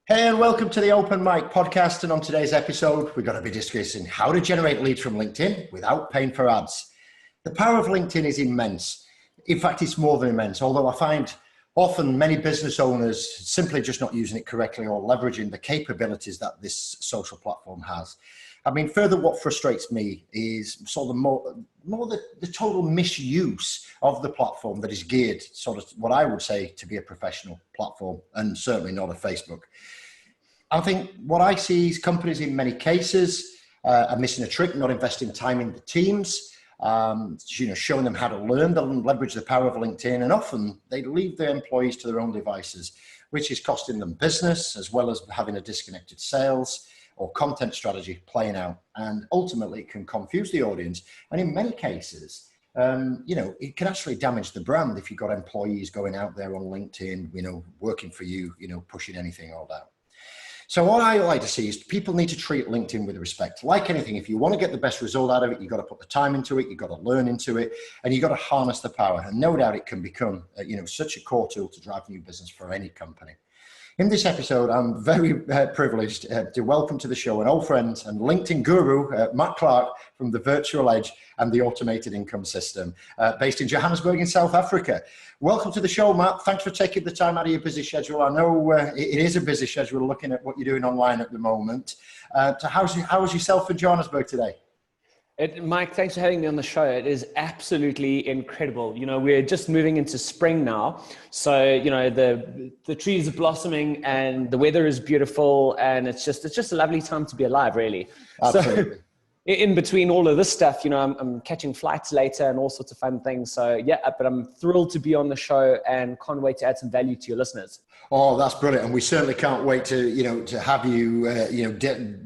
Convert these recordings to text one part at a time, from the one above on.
Hey, and welcome to the Open Mic podcast. And on today's episode, we're going to be discussing how to generate leads from LinkedIn without paying for ads. The power of LinkedIn is immense. In fact, it's more than immense, although I find often many business owners simply just not using it correctly or leveraging the capabilities that this social platform has. I mean, further, what frustrates me is sort of more the total misuse of the platform that is geared sort of what I would say to be a professional platform, and certainly not a Facebook. I think what I see is companies in many cases are missing a trick, not investing time in the teams, showing them how to learn and leverage the power of LinkedIn. And often they leave their employees to their own devices, which is costing them business as well as having a disconnected sales or content strategy playing out. And ultimately it can confuse the audience. And in many cases, it can actually damage the brand if you've got employees going out there on LinkedIn, working for you, pushing anything all that. So what I like to see is people need to treat LinkedIn with respect. Like anything, if you want to get the best result out of it, you've got to put the time into it, you've got to learn into it, and you've got to harness the power. And no doubt it can become, such a core tool to drive new business for any company. In this episode, I'm very privileged to welcome to the show an old friend and LinkedIn guru, Matt Clark from the Virtual Edge and the Automated Income System, based in Johannesburg in South Africa. Welcome to the show, Matt. Thanks for taking the time out of your busy schedule. I know it is a busy schedule looking at what you're doing online at the moment. So how's yourself in Johannesburg today? Mike, thanks for having me on the show. It is absolutely incredible. We're just moving into spring now. So, the trees are blossoming and the weather is beautiful and it's just a lovely time to be alive, really. Absolutely. So, in between all of this stuff, I'm catching flights later and all sorts of fun things. So yeah, but I'm thrilled to be on the show and can't wait to add some value to your listeners. Oh, that's brilliant. And we certainly can't wait to have you,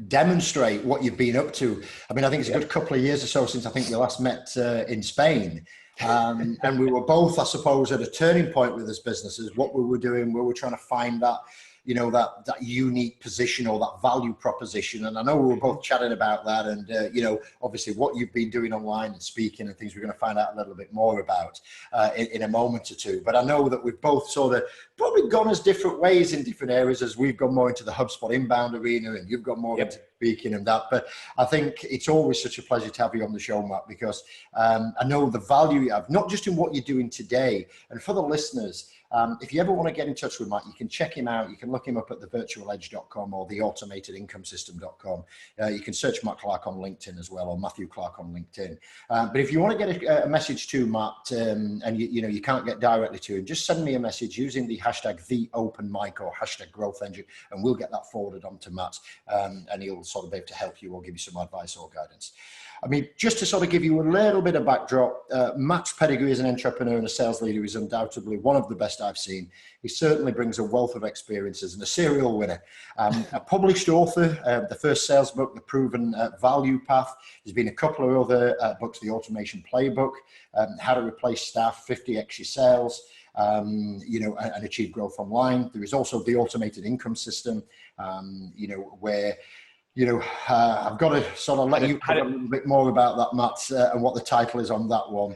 demonstrate what you've been up to. I mean, I think it's a good couple of years or so since I think you last met in Spain. And we were both, I suppose, at a turning point with this businesses, what we were doing, we were trying to find that, that unique position or that value proposition. And I know we were both chatting about that and, obviously what you've been doing online and speaking and things we're going to find out a little bit more about in a moment or two. But I know that we've both sort of probably gone as different ways in different areas as we've gone more into the HubSpot inbound arena and you've got more into speaking and that. But I think it's always such a pleasure to have you on the show, Matt, because I know the value you have, not just in what you're doing today. And for the listeners, if you ever want to get in touch with Matt, you can check him out. You can look him up at thevirtualedge.com or theautomatedincomesystem.com. You can search Matt Clark on LinkedIn as well, or Matthew Clark on LinkedIn. But if you want to get a message to Matt and you can't get directly to him, just send me a message using the hashtag #TheOpenMic or hashtag Growth Engine, and we'll get that forwarded on to Matt, and he'll sort of be able to help you or give you some advice or guidance. I mean, just to sort of give you a little bit of backdrop, Matt's pedigree as an entrepreneur and a sales leader is undoubtedly one of the best I've seen. He certainly brings a wealth of experiences and a serial winner. A published author, the first sales book, The Proven Value Path. There's been a couple of other books, The Automation Playbook, How to Replace Staff, 50x Your Sales, and achieve growth online. There is also the Automated Income System, where I've got to sort of let you cover a little bit more about that, Matt, and what the title is on that one.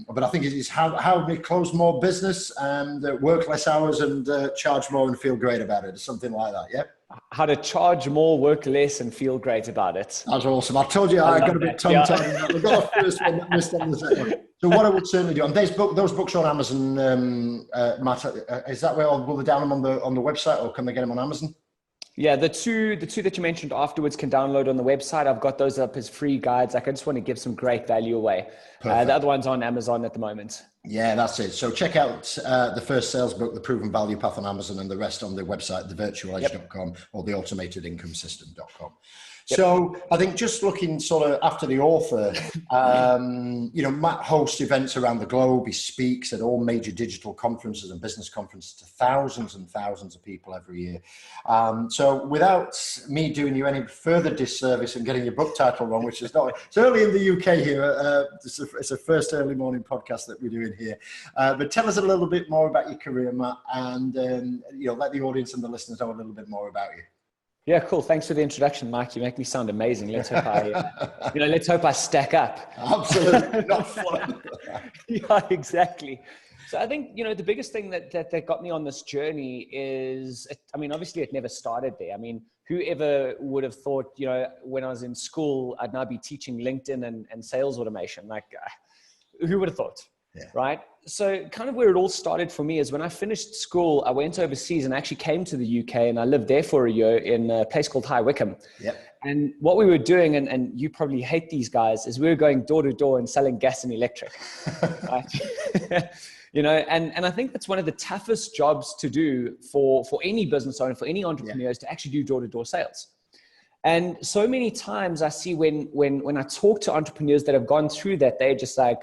But I think it is how we close more business and work less hours and charge more and feel great about it, or something like that, yeah? How to charge more, work less, and feel great about it. That's awesome. I told you I got a bit tongue-tied. Yeah. We've got the first one that missed on the second one. So what I would certainly do, and those books are on Amazon, Matt, is that where will they down them on the website, or can they get them on Amazon? Yeah, the two that you mentioned afterwards can download on the website. I've got those up as free guides. I just want to give some great value away. The other one's on Amazon at the moment. Yeah, that's it. So check out the first sales book, The Proven Value Path, on Amazon, and the rest on the website, thevirtualedge.com or theautomatedincomesystem.com. Yep. So I think just looking sort of after the author, Matt hosts events around the globe. He speaks at all major digital conferences and business conferences to thousands and thousands of people every year. So without me doing you any further disservice and getting your book title wrong, which is not, it's early in the UK here. It's a first early morning podcast that we're doing here. But tell us a little bit more about your career, Matt, and let the audience and the listeners know a little bit more about you. Yeah, cool. Thanks for the introduction, Mike. You make me sound amazing. Let's hope let's hope I stack up. Absolutely. Not fun. Yeah, exactly. So I think, the biggest thing that got me on this journey is, obviously it never started there. I mean, whoever would have thought, when I was in school, I'd now be teaching LinkedIn and sales automation. Like, who would have thought? Yeah. Right. So kind of where it all started for me is when I finished school, I went overseas and actually came to the UK, and I lived there for a year in a place called High Wycombe. Yep. And what we were doing, and you probably hate these guys, is we were going door to door and selling gas and electric. Right? And I think that's one of the toughest jobs to do for any business owner, for any entrepreneurs, to actually do door to door sales. And so many times I see when I talk to entrepreneurs that have gone through that, they're just like,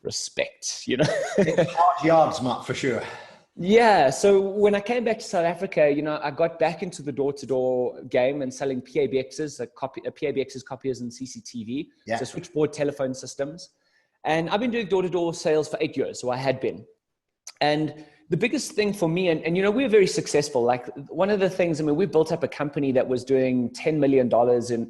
respect, It's hard yards, Matt, for sure. Yeah. So when I came back to South Africa, I got back into the door-to-door game and selling PABXs, PABXs, copiers, and CCTV, so switchboard telephone systems. And I've been doing door-to-door sales for 8 years, so I had been. And the biggest thing for me, and we were very successful. Like, one of the things, we built up a company that was doing $10 million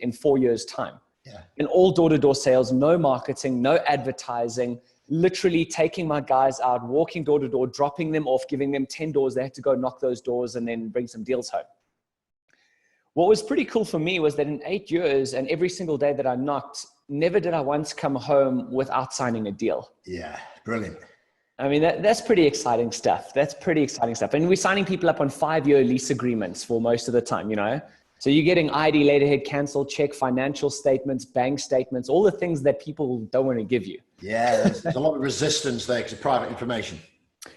in 4 years' time. Yeah. And all door-to-door sales, no marketing, no advertising, literally taking my guys out, walking door to door, dropping them off, giving them 10 doors. They had to go knock those doors and then bring some deals home. What was pretty cool for me was that in 8 years, and every single day that I knocked, never did I once come home without signing a deal. Yeah, brilliant. That's pretty exciting stuff. And we're signing people up on 5-year lease agreements for most of the time, So you're getting ID, letterhead, cancel, check, financial statements, bank statements, all the things that people don't want to give you. Yeah, there's a lot of resistance there because of private information.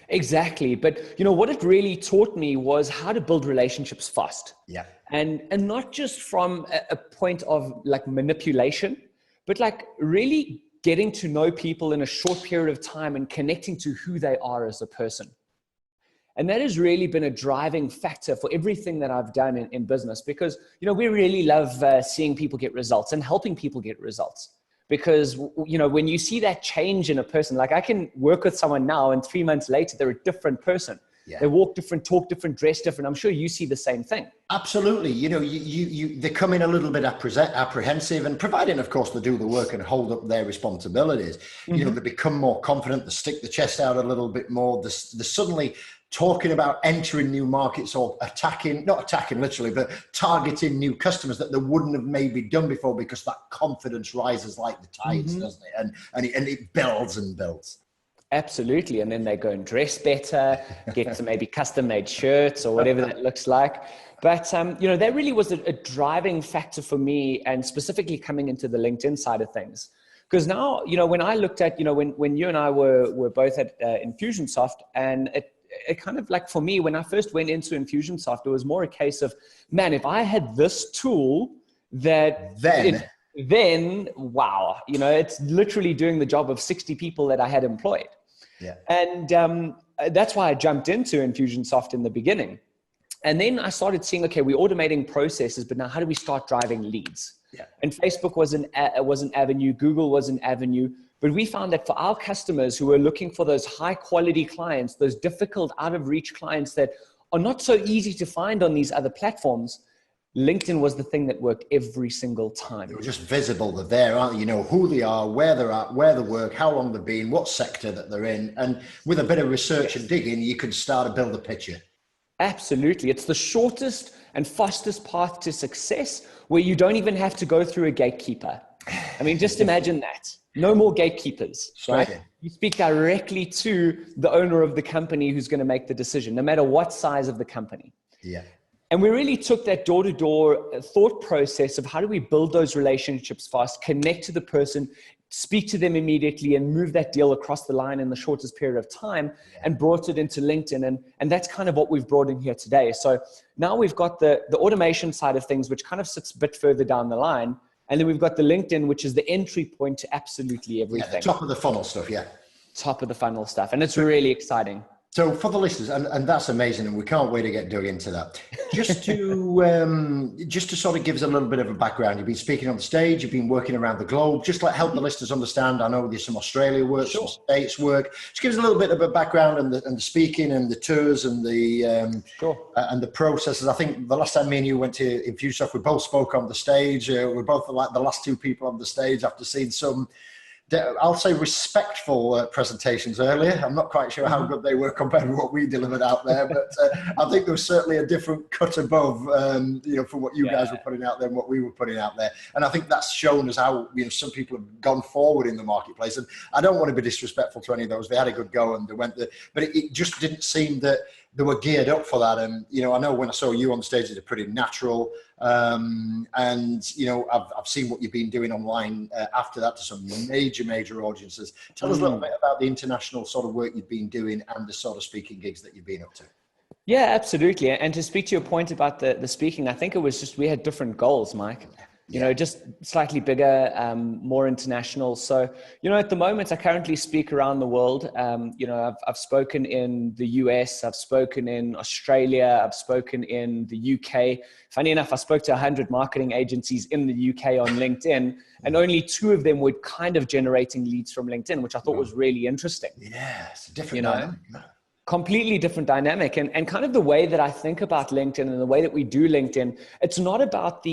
Exactly. But what it really taught me was how to build relationships fast. Yeah. And not just from a point of like manipulation, but like really getting to know people in a short period of time and connecting to who they are as a person. And that has really been a driving factor for everything that I've done in business, because, we really love seeing people get results and helping people get results. Because, when you see that change in a person, like I can work with someone now and 3 months later, they're a different person. Yeah. They walk different, talk different, dress different. I'm sure you see the same thing. Absolutely. They come in a little bit apprehensive, and providing, of course, they do the work and hold up their responsibilities, they become more confident, they stick the chest out a little bit more. They're suddenly talking about entering new markets or not attacking literally, but targeting new customers that they wouldn't have maybe done before, because that confidence rises like the tides, doesn't it? And it builds and builds. Absolutely. And then they go and dress better, get some maybe custom made shirts or whatever that looks like. But, that really was a driving factor for me, and specifically coming into the LinkedIn side of things. Because now, when I looked at, when you and I were both at Infusionsoft, and it kind of like, for me, when I first went into Infusionsoft, it was more a case of, man, if I had this tool then wow, it's literally doing the job of 60 people that I had employed. Yeah. And that's why I jumped into Infusionsoft in the beginning. And then I started seeing, okay, we're automating processes, but now how do we start driving leads? Yeah. And Facebook was an avenue, Google was an avenue. But we found that for our customers who were looking for those high quality clients, those difficult out of reach clients that are not so easy to find on these other platforms, LinkedIn was the thing that worked every single time. They were just visible. They're there, aren't they? You know who they are, where they're at, where they work, how long they've been, what sector that they're in. And with a bit of research and digging, you can start to build a picture. Absolutely. It's the shortest and fastest path to success, where you don't even have to go through a gatekeeper. Just imagine that. No more gatekeepers, right? You speak directly to the owner of the company who's going to make the decision, no matter what size of the company. Yeah. And we really took that door-to-door thought process of how do we build those relationships fast, connect to the person, speak to them immediately, and move that deal across the line in the shortest period of time, and brought it into LinkedIn. And that's kind of what we've brought in here today. So now we've got the automation side of things, which kind of sits a bit further down the line. And then we've got the LinkedIn, which is the entry point to absolutely everything. Yeah, the top of the funnel stuff, yeah. Top of the funnel stuff. And it's really exciting. So for the listeners, and that's amazing, and we can't wait to get dug into that. Just to sort of give us a little bit of a background. You've been speaking on the stage, you've been working around the globe. Just like help the listeners understand. I know there's some Australia work, Sure. some States work. Just give us a little bit of a background and the speaking and the tours and the processes. I think the last time me and you went to Infusionsoft, we both spoke on the stage. We're both like the last two people on the stage after seeing some, I'll say, respectful presentations earlier. I'm not quite sure how good they were compared to what we delivered out there, but I think there was certainly a different cut above, from what you guys were putting out there and what we were putting out there. And I think that's shown us how, some people have gone forward in the marketplace. And I don't want to be disrespectful to any of those. They had a good go and they went there, but it just didn't seem that they were geared up for that. And, I know when I saw you on stage, they're pretty natural. And, I've seen what you've been doing online after that to some major audiences. Tell us a little bit about the international sort of work you've been doing and the sort of speaking gigs that you've been up to. Yeah, absolutely. And to speak to your point about the speaking, I think it was just, we had different goals, Mike. Just slightly bigger, more international. So, at the moment, I currently speak around the world. I've spoken in the US, I've spoken in Australia, I've spoken in the UK. Funny enough, I spoke to 100 marketing agencies in the UK on LinkedIn, and only 2 of them were kind of generating leads from LinkedIn, which I thought was really interesting. Yeah, it's a different dynamic. Completely different dynamic. And kind of the way that I think about LinkedIn and the way that we do LinkedIn, it's not about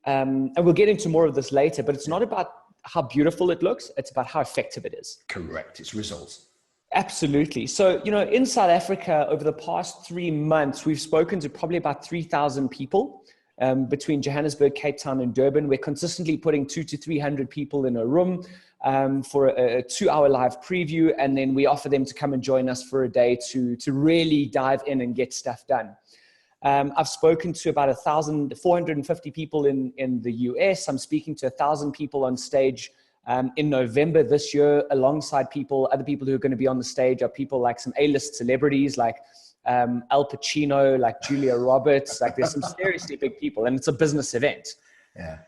and we'll get into more of this later, but it's not about how beautiful it looks. It's about how effective it is. Correct. It's results. Absolutely. So, in South Africa, over the past 3 months, we've spoken to probably about 3,000 people between Johannesburg, Cape Town, and Durban. We're consistently putting 200 to 300 people in a room for a 2-hour live preview. And then we offer them to come and join us for a day to really dive in and get stuff done. I've spoken to about 450 people in the US. I'm speaking to 1,000 people on stage in November this year, alongside other people who are going to be on the stage are people like some A-list celebrities like Al Pacino, like Julia Roberts. Like there's some seriously big people, and it's a business event. Yeah.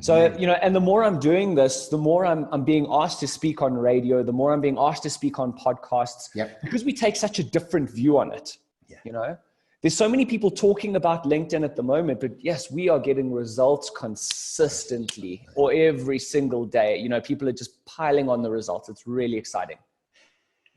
So, and the more I'm doing this, the more I'm being asked to speak on radio, the more I'm being asked to speak on podcasts, because we take such a different view on it. There's so many people talking about LinkedIn at the moment, but yes, we are getting results consistently or every single day. People are just piling on the results. It's really exciting.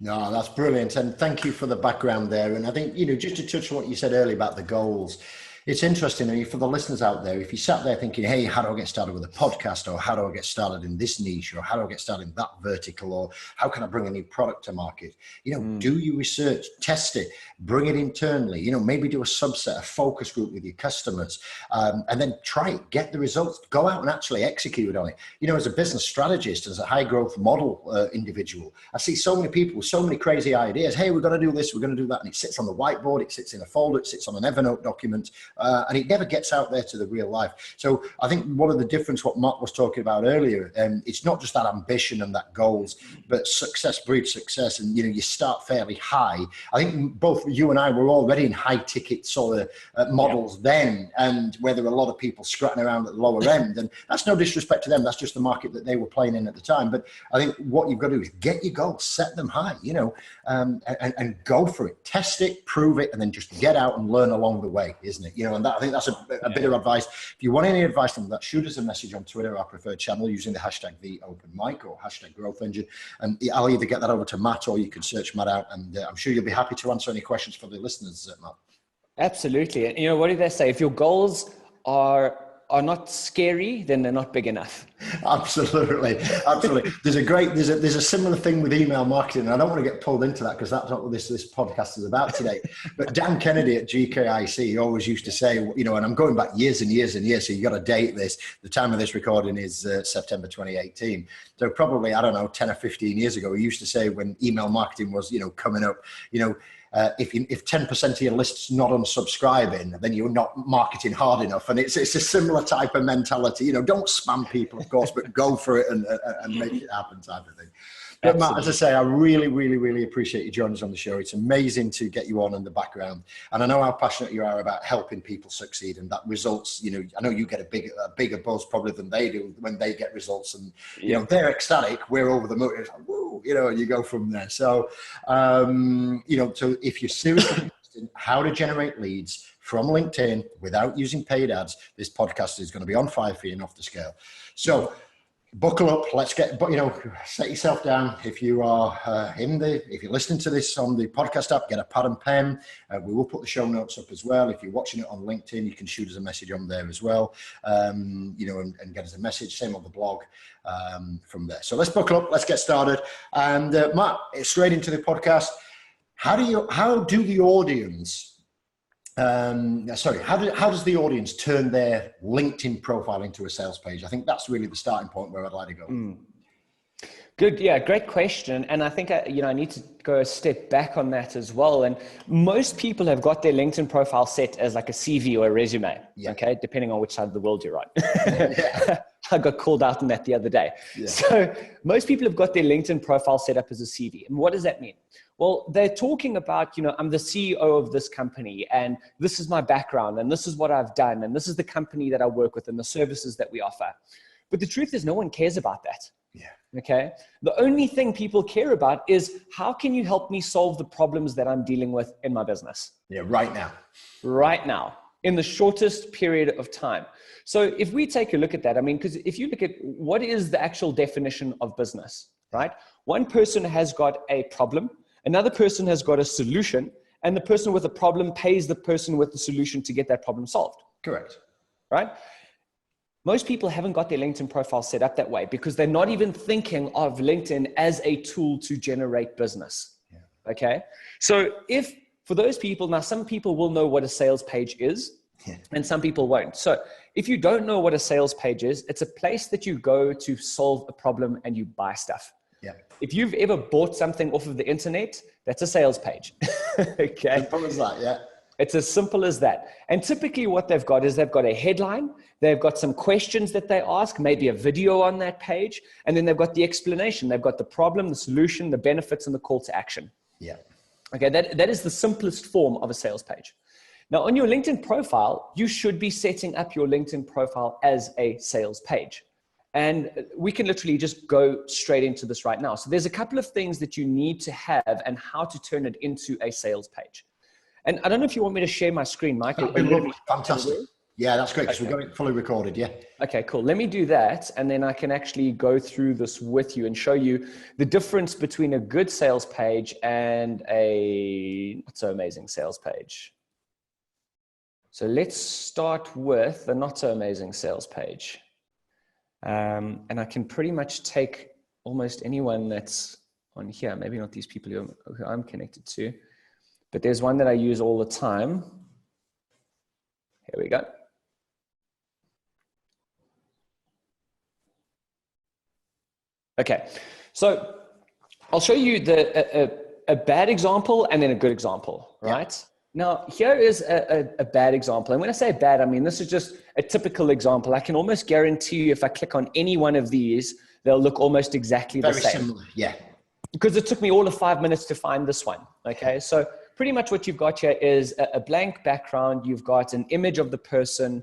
No, that's brilliant. And thank you for the background there. And I think, just to touch on what you said earlier about the goals, it's interesting for the listeners out there, if you sat there thinking, hey, how do I get started with a podcast, or how do I get started in this niche, or how do I get started in that vertical, or how can I bring a new product to market? Do your research, test it, bring it internally, maybe do a subset, a focus group with your customers, and then try it, get the results, go out and actually execute on it. As a business strategist, as a high growth model individual, I see so many people with so many crazy ideas. Hey, we're going to do this, we're going to do that. And it sits on the whiteboard, it sits in a folder, it sits on an Evernote document. And it never gets out there to the real life. So I think one of the difference, what Mark was talking about earlier, it's not just that ambition and that goals, but success breeds success. And, you start fairly high. I think both you and I were already in high ticket sort of models then, and where there were a lot of people scratching around at the lower end. And that's no disrespect to them. That's just the market that they were playing in at the time. But I think what you've got to do is get your goals, set them high, and go for it. Test it, prove it, and then just get out and learn along the way, isn't it? And I think that's a bit of advice. If you want any advice from that, shoot us a message on Twitter, our preferred channel, using the hashtag #TheOpenMic or hashtag Growth Engine. And I'll either get that over to Matt, or you can search Matt out, and I'm sure you'll be happy to answer any questions for the listeners, Matt. Absolutely. And what do they say? If your goals are not scary, then they're not big enough. Absolutely. There's a similar thing with email marketing, and I don't want to get pulled into that because that's not what this podcast is about today. But Dan Kennedy at GKIC, he always used to say, and I'm going back years and years and years, so you got to date this. The time of this recording is September 2018. So probably, 10 or 15 years ago, he used to say, when email marketing was, coming up, if 10% of your list's not unsubscribing, then you're not marketing hard enough. And it's a similar type of mentality. Don't spam people, of course, but go for it and make it happen, type of thing. But Matt, as I say, I really, really, really appreciate you joining us on the show. It's amazing to get you on in the background. And I know how passionate you are about helping people succeed, and that results, I know you get a bigger buzz probably than they do when they get results, and, they're ecstatic. We're over the moon. It's like, woo, you know, and you go from there. So, you know, so if you're seriously interested in how to generate leads from LinkedIn without using paid ads, this podcast is going to be on fire for you and off the scale. So buckle up, let's get, but you know, set yourself down. If you are if you're listening to this on the podcast app, get a pad and pen. We will put the show notes up as well. If you're watching it on LinkedIn, you can shoot us a message on there as well, you know, and get us a message, same on the blog from there. So let's buckle up, let's get started. And Matt, straight into the podcast. How do the audience, how does the audience turn their LinkedIn profile into a sales page? I think that's really the starting point where I'd like to go. Good. Yeah, great question. And I think, you know, I need to go a step back on that as well. And most people have got their LinkedIn profile set as like a CV or a resume, okay, depending on which side of the world you're on. I got called out on that the other day. So most people have got their LinkedIn profile set up as a CV. And what does that mean? Well, they're talking about, you know, I'm the CEO of this company and this is my background and this is what I've done and this is the company that I work with and the services that we offer. But the truth is no one cares about that. Okay. The only thing people care about is how can you help me solve the problems that I'm dealing with in my business? Right now. Right now, in the shortest period of time. So if we take a look at that, I mean, because if you look at what is the actual definition of business, right? One person has got a problem, another person has got a solution, and the person with a problem pays the person with the solution to get that problem solved. Correct. Right? Most people haven't got their LinkedIn profile set up that way because they're not even thinking of LinkedIn as a tool to generate business. Okay. So if for those people, now some people will know what a sales page is and some people won't. So if you don't know what a sales page is, it's a place that you go to solve a problem and you buy stuff. If you've ever bought something off of the internet, that's a sales page. Okay. Simple as that, It's as simple as that. And typically what they've got is they've got a headline, they've got some questions that they ask, maybe a video on that page, and then they've got the explanation. They've got the problem, the solution, the benefits, and the call to action. Okay, that is the simplest form of a sales page. Now on your LinkedIn profile, you should be setting up your LinkedIn profile as a sales page. And we can literally just go straight into this right now. So there's a couple of things that you need to have and how to turn it into a sales page. And I don't know if you want me to share my screen, Mike. Fantastic. Yeah, that's great because we've got it fully recorded. Okay, cool. Let me do that. And then I can actually go through this with you and show you the difference between a good sales page and a not so amazing sales page. So let's start with the not so amazing sales page. And I can pretty much take almost anyone that's on here, maybe not these people who I'm connected to, but there's one that I use all the time. Here we go. Okay, so I'll show you a bad example and then a good example, right? Now, here is a bad example. And when I say bad, I mean, this is just a typical example. I can almost guarantee you if I click on any one of these, they'll look almost exactly the same. Very similar, Because it took me all of 5 minutes to find this one, okay? So pretty much what you've got here is a blank background. You've got an image of the person.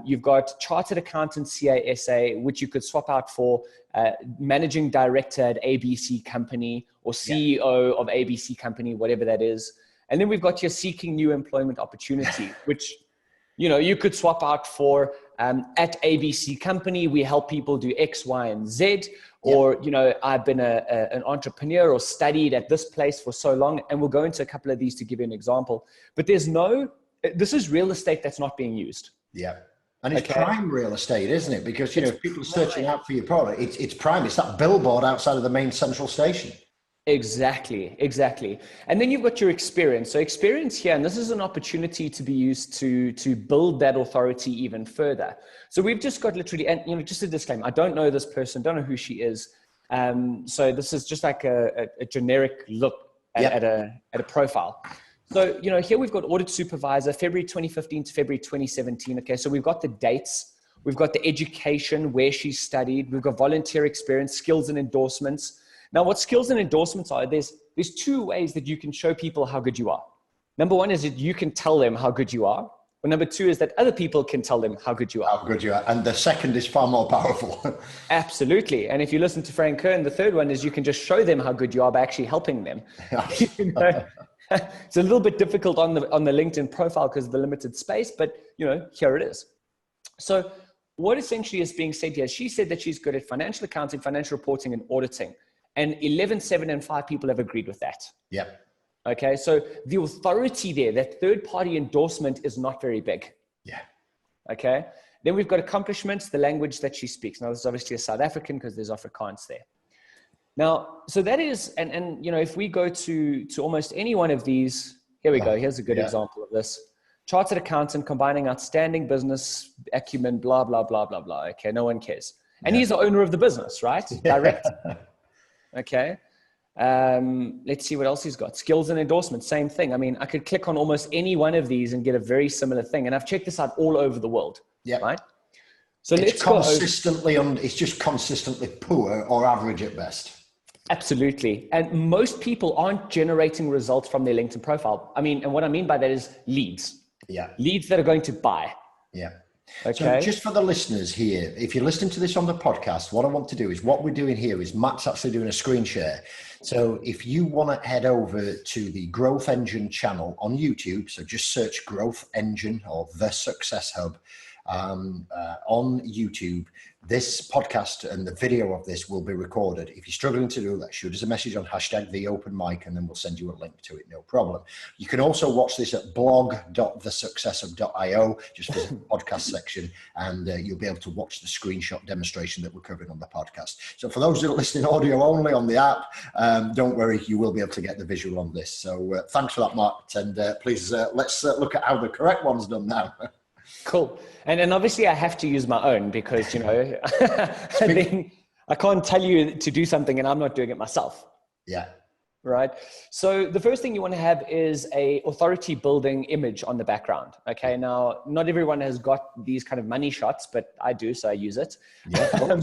You've got chartered accountant CASA, which you could swap out for managing director at ABC company or CEO of ABC company, whatever that is. And then we've got your seeking new employment opportunity, which, you know, you could swap out for at ABC company, we help people do X, Y, and Z. Or, you know, I've been an entrepreneur or studied at this place for so long. And we'll go into a couple of these to give you an example. But this is real estate that's not being used. And it's prime real estate, isn't it? Because, you know, if people are searching out for your product, it's prime. It's that billboard outside of the main central station. Exactly. And then you've got your experience. So experience here, and this is an opportunity to be used to build that authority even further. So we've just got literally, and you know, just a disclaimer, I don't know this person, don't know who she is. So this is just like a generic look at a profile. So, you know, here we've got audit supervisor, February 2015 to February 2017. Okay, so we've got the dates, we've got the education, where she studied, we've got volunteer experience, skills and endorsements. Now, what skills and endorsements are, there's two ways that you can show people how good you are. Number one is that you can tell them how good you are. Well, number two is that other people can tell them how good you are. How good you are. And the second is far more powerful. Absolutely. And if you listen to Frank Kern, the third one is you can just show them how good you are by actually helping them. You know? It's a little bit difficult on the LinkedIn profile because of the limited space, but here it is. So what essentially is being said here, she said that she's good at financial accounting, financial reporting, and auditing. And 11, 7, and 5 people have agreed with that. Yep. Okay, so the authority there, that third-party endorsement is not very big. Yeah. Okay, then we've got accomplishments, the language that she speaks. Now, this is obviously a South African because there's Afrikaans there. Now, so that is, and if we go to almost any one of these, here we go. Here's a good example of this. Chartered accountant combining outstanding business acumen, blah, blah, blah, blah, blah. Okay, no one cares. And he's the owner of the business, right? Director. Okay. Let's see what else he's got. Skills and endorsements, same thing. I mean, I could click on almost any one of these and get a very similar thing. And I've checked this out all over the world. Yeah. Right. So it's consistently it's just consistently poor or average at best. Absolutely. And most people aren't generating results from their LinkedIn profile. I mean, and what I mean by that is leads. Yeah. Leads that are going to buy. Yeah. Okay. So just for the listeners here, if you're listening to this on the podcast, what I want to do is what we're doing here is Matt's actually doing a screen share. So if you want to head over to the Growth Engine channel on YouTube, so just search Growth Engine or The Success Hub on YouTube. This podcast and the video of this will be recorded. If you're struggling to do that, shoot us a message on #TheOpenMic and then we'll send you a link to it, no problem. You can also watch this at blog.thesuccesshub.io, just visit the podcast section, and you'll be able to watch the screenshot demonstration that we're covering on the podcast. So for those that are listening audio only on the app, don't worry, you will be able to get the visual on this. So thanks for that, Matt, and please let's look at how the correct one's done now. Cool. And obviously I have to use my own because, I can't tell you to do something and I'm not doing it myself. Yeah. Right. So the first thing you want to have is a authority building image on the background. Okay. Now, not everyone has got these kind of money shots, but I do. So I use it. Yeah,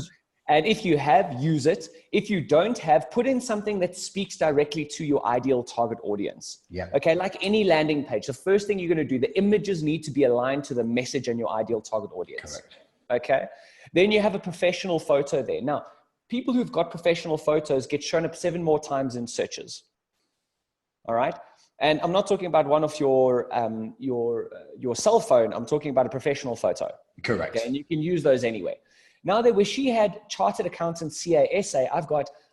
and if you have, use it. If you don't have, put in something that speaks directly to your ideal target audience. Yeah. Okay. Like any landing page, the first thing you're going to do, the images need to be aligned to the message and your ideal target audience. Correct. Okay. Then you have a professional photo there. Now, people who've got professional photos get shown up 7 more times in searches. All right. And I'm not talking about one of your cell phone. I'm talking about a professional photo. Correct. Okay? And you can use those anyway. Now that where she had chartered accountant CASA,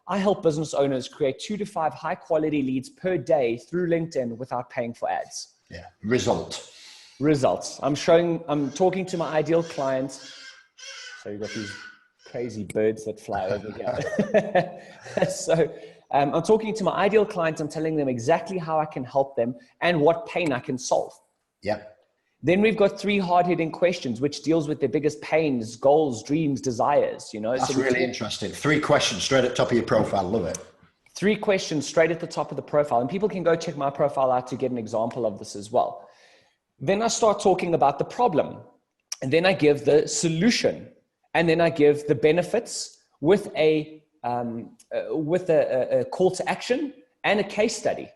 I help business owners create 2 to 5 high quality leads per day through LinkedIn without paying for ads. Yeah. Results. I'm talking to my ideal clients. So you've got these crazy birds that fly over here. So I'm talking to my ideal clients. I'm telling them exactly how I can help them and what pain I can solve. Yeah. Then we've got 3 hard-hitting questions, which deals with their biggest pains, goals, dreams, desires. That's really interesting. 3 questions straight at the top of your profile. Love it. 3 questions straight at the top of the profile. And people can go check my profile out to get an example of this as well. Then I start talking about the problem. And then I give the solution. And then I give the benefits with a call to action and a case study.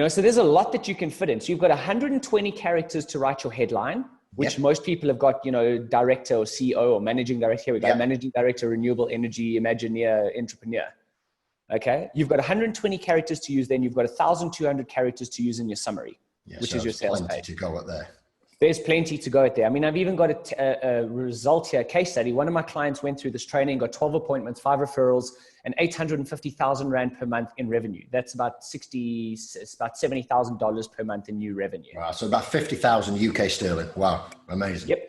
So there's a lot that you can fit in. So you've got 120 characters to write your headline, which most people have got, director or CEO or managing director. Here we go. Managing director, renewable energy, Imagineer, entrepreneur. Okay. You've got 120 characters to use. Then you've got 1,200 characters to use in your summary, which is your sales page. To go at there. There's plenty to go at there. I mean, I've even got a result here, a case study. One of my clients went through this training, got 12 appointments, 5 referrals, and 850,000 Rand per month in revenue. That's about $70,000 per month in new revenue. Wow. So about 50,000 UK sterling. Wow. Amazing. Yep.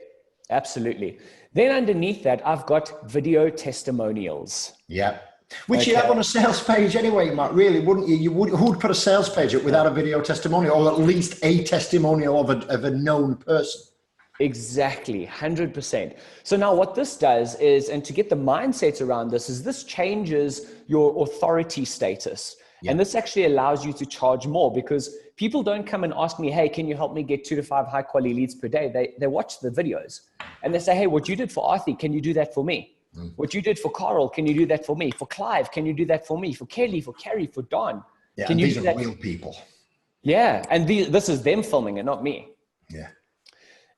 Absolutely. Then underneath that, I've got video testimonials. Yeah. Which you have on a sales page anyway, Matt, really, wouldn't you? Who would put a sales page up without a video testimonial, or at least a testimonial of a known person? Exactly, 100%. So now what this does is, and to get the mindset around this, is this changes your authority status. Yeah. And this actually allows you to charge more, because people don't come and ask me, hey, can you help me get 2 to 5 high quality leads per day? They watch the videos and they say, hey, what you did for Arthi, can you do that for me? What you did for Carl, can you do that for me? For Clive, can you do that for me? For Kelly, for Carrie, for Don. Yeah, can you these do are that? Real people. Yeah, and this is them filming it, not me. Yeah.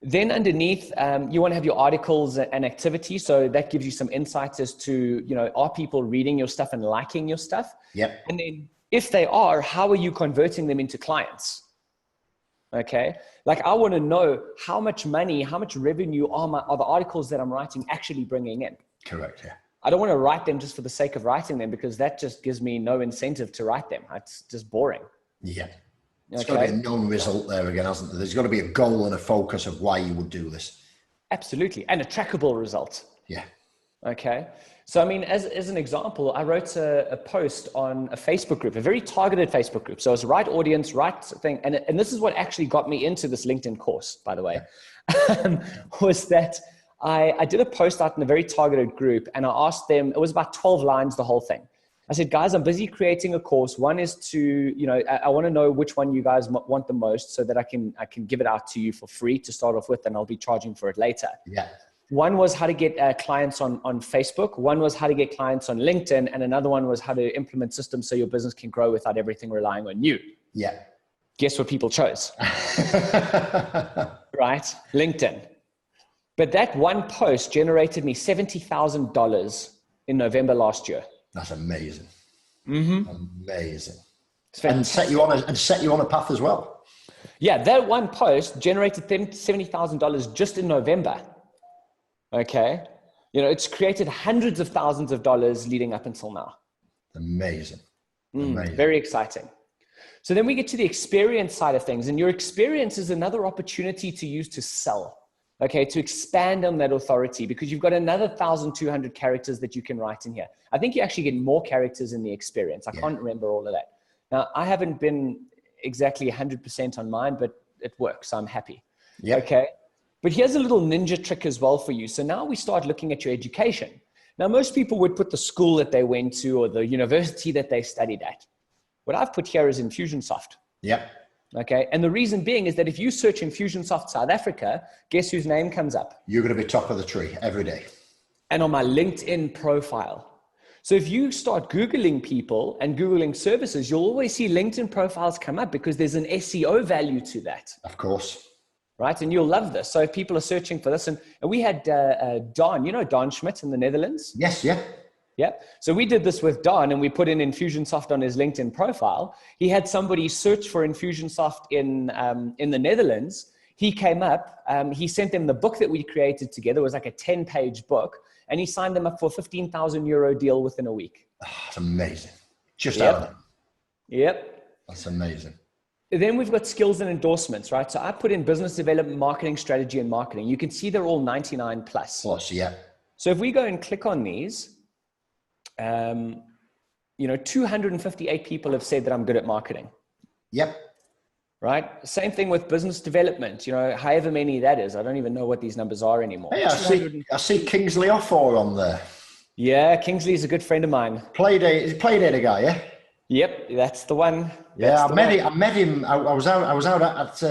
Then underneath, you want to have your articles and activity. So that gives you some insights as to, are people reading your stuff and liking your stuff? Yep. And then if they are, how are you converting them into clients? Okay. Like I want to know how much money, how much revenue are the articles that I'm writing actually bringing in? Correct. Yeah. I don't want to write them just for the sake of writing them, because that just gives me no incentive to write them. It's just boring. Yeah. It's got to be a known result there again, hasn't there? There's got to be a goal and a focus of why you would do this. Absolutely. And a trackable result. Yeah. Okay. So, I mean, as an example, I wrote a post on a Facebook group, a very targeted Facebook group. So it's right audience, right thing. And this is what actually got me into this LinkedIn course, by the way, was that I did a post out in a very targeted group, and I asked them, it was about 12 lines, the whole thing. I said, guys, I'm busy creating a course. One is to, I want to know which one you guys want the most so that I can give it out to you for free to start off with, and I'll be charging for it later. Yeah. One was how to get clients on Facebook. One was how to get clients on LinkedIn. And another one was how to implement systems so your business can grow without everything relying on you. Yeah. Guess what people chose? Right? LinkedIn. But that one post generated me $70,000 in November last year. That's amazing. Mm-hmm. Amazing. And set you on a path as well. Yeah, that one post generated $70,000 just in November. Okay. It's created hundreds of thousands of dollars leading up until now. Amazing. Amazing. Very exciting. So then we get to the experience side of things, and your experience is another opportunity to use to sell. Okay, to expand on that authority, because you've got another 1,200 characters that you can write in here. I think you actually get more characters in the experience. I can't remember all of that. Now, I haven't been exactly 100% on mine, but it works. So I'm happy. Yeah. Okay. But here's a little ninja trick as well for you. So now we start looking at your education. Now, most people would put the school that they went to or the university that they studied at. What I've put here is Infusionsoft. Yeah. Okay. And the reason being is that if you search Infusionsoft South Africa, guess whose name comes up? You're going to be top of the tree every day. And on my LinkedIn profile. So if you start Googling people and Googling services, you'll always see LinkedIn profiles come up because there's an SEO value to that. Of course. Right. And you'll love this. So if people are searching for this, and we had Don, Don Schmidt in the Netherlands. Yes. Yeah. Yeah. So we did this with Don, and we put in Infusionsoft on his LinkedIn profile. He had somebody search for Infusionsoft in the Netherlands. He came up, he sent them the book that we created together. It was like a 10-page book, and he signed them up for a 15,000 euro deal within a week. Oh, that's amazing. Just out of it. Yep. That's amazing. Then we've got skills and endorsements, right? So I put in business development, marketing, strategy, and marketing. You can see they're all 99 plus. Plus, yeah. So if we go and click on these, 258 people have said that I'm good at marketing. Yep. Right. Same thing with business development, however many that is. I don't even know what these numbers are anymore. Hey, I see Kingsley Offor on there. Yeah. Kingsley is a good friend of mine. Playdate guy, yeah? Yep. That's the one. I met him. I was out at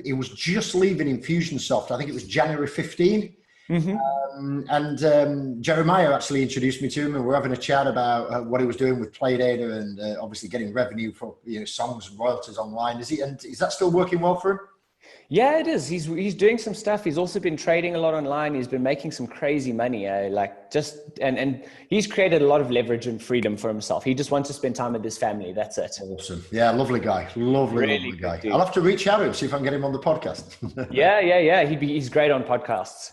he was just leaving Infusionsoft. I think it was January 15. Mm-hmm. Jeremiah actually introduced me to him, and we're having a chat about what he was doing with Playdata and obviously getting revenue for songs and royalties online. Is that still working well for him? Yeah, it is. He's doing some stuff. He's also been trading a lot online. He's been making some crazy money. And he's created a lot of leverage and freedom for himself. He just wants to spend time with his family. That's it. Awesome. Yeah, lovely guy. Lovely guy. Dude. I'll have to reach out to him, see if I can get him on the podcast. Yeah. He's great on podcasts.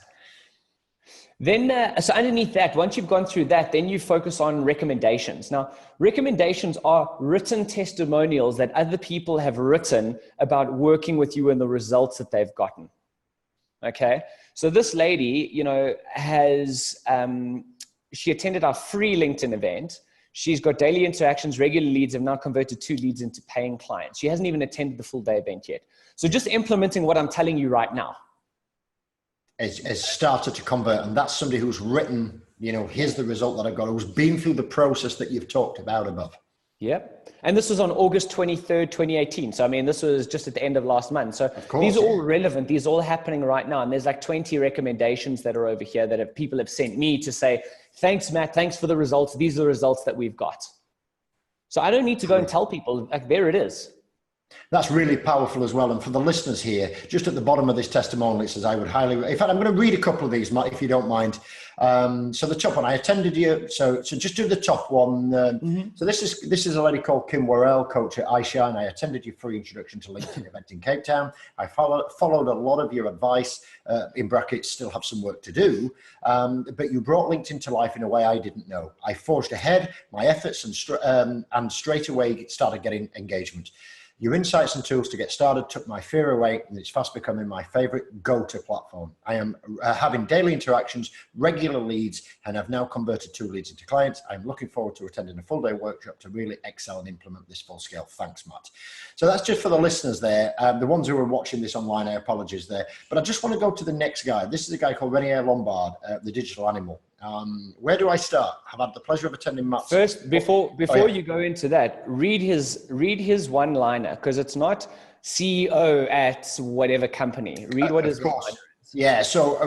Then, so underneath that, once you've gone through that, then you focus on recommendations. Now, recommendations are written testimonials that other people have written about working with you and the results that they've gotten. Okay. So this lady, she attended our free LinkedIn event. She's got daily interactions, regular leads, have now converted 2 leads into paying clients. She hasn't even attended the full day event yet. So just implementing what I'm telling you right now. Has started to convert, and that's somebody who's written, here's the result that I've got, who's been through the process that you've talked about above. Yep. And this was on August 23rd, 2018. So, this was just at the end of last month. So these are all relevant. These are all happening right now. And there's like 20 recommendations that are over here that people have sent me to say, thanks, Matt. Thanks for the results. These are the results that we've got. So I don't need to go and tell people, like, there it is. That's really powerful as well. And for the listeners here, just at the bottom of this testimonial, it says, I would highly, in fact, I'm going to read a couple of these, Matt, if you don't mind. So the top one, I attended you. So just do the top one. So this is a lady called Kim Worrell, coach at iShine. I attended your free introduction to LinkedIn event in Cape Town. I followed a lot of your advice, in brackets, still have some work to do. But you brought LinkedIn to life in a way I didn't know. I forged ahead my efforts and straight away started getting engagement. Your insights and tools to get started took my fear away, and it's fast becoming my favorite go-to platform. I am having daily interactions, regular leads, and have now converted 2 leads into clients. I'm looking forward to attending a full-day workshop to really excel and implement this full scale. Thanks, Matt. So that's just for the listeners there. The ones who are watching this online, I apologize there. But I just want to go to the next guy. This is a guy called Renier Lombard, the digital animal. Where do I start? I've had the pleasure of attending Matt's. First, before you go into that, read his one-liner, because it's not CEO at whatever company. Read what his one-liner is. Yeah, so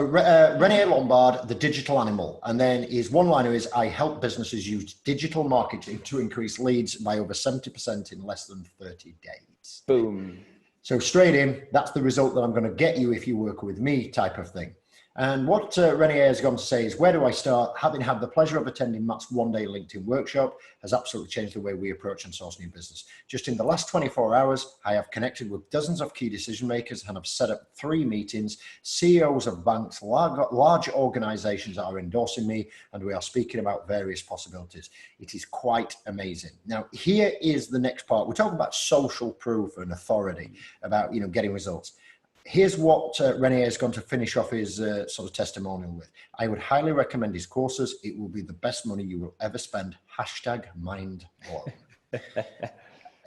Renier Lombard, the digital animal. And then his one-liner is, I help businesses use digital marketing to increase leads by over 70% in less than 30 days. Boom. So straight in, that's the result that I'm going to get you if you work with me type of thing. And what Renier has gone to say is, where do I start? Having had the pleasure of attending Matt's one-day LinkedIn workshop has absolutely changed the way we approach and source new business. Just in the last 24 hours, I have connected with dozens of key decision makers and have set up 3 meetings. CEOs of banks, large organizations are endorsing me, and we are speaking about various possibilities. It is quite amazing. Now, here is the next part. We're talking about social proof and authority, about, getting results. Here's what Renier is going to finish off his sort of testimonial with. I would highly recommend his courses. It will be the best money you will ever spend. #mind blown.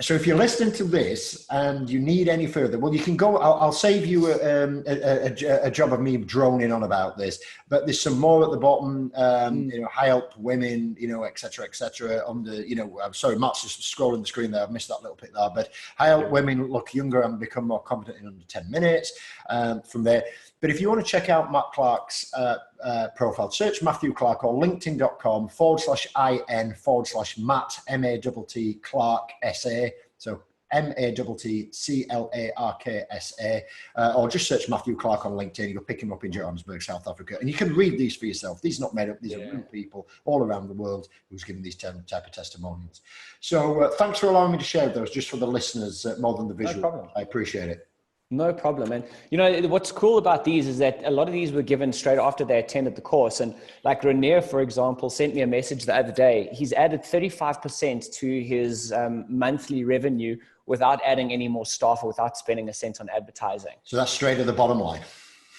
So if you're listening to this and you need any further, well, you can go, I'll save you a job of me droning on about this, but there's some more at the bottom, I help women, et cetera, on the, I'm sorry, Matt's just scrolling the screen there. I've missed that little bit there, but I help women look younger and become more confident in under 10 minutes from there. But if you want to check out Matt Clark's profile, search Matthew Clark or linkedin.com/IN/Matt, M-A-T-T Clark SA. So MATTCLARKSA, or just search Matthew Clark on LinkedIn. You'll pick him up in Johannesburg, South Africa. And you can read these for yourself. These are not made up. These are real people all around the world who's giving these type of testimonials. So thanks for allowing me to share those just for the listeners more than the visual. No problem. I appreciate it. No problem. And what's cool about these is that a lot of these were given straight after they attended the course. And like Renier, for example, sent me a message the other day. He's added 35% to his monthly revenue without adding any more staff or without spending a cent on advertising. So that's straight to the bottom line.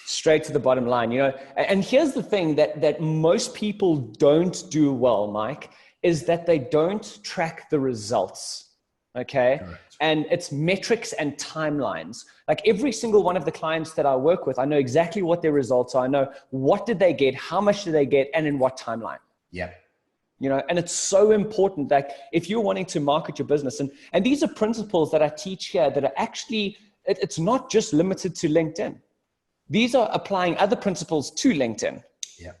Straight to the bottom line, And here's the thing that most people don't do well, Mike, is that they don't track the results. Okay. Correct. And it's metrics and timelines. Like every single one of the clients that I work with, I know exactly what their results are. I know what did they get, how much did they get, and in what timeline. Yeah. And it's so important that if you're wanting to market your business, and these are principles that I teach here that are actually, it's not just limited to LinkedIn. These are applying other principles to LinkedIn. Yeah.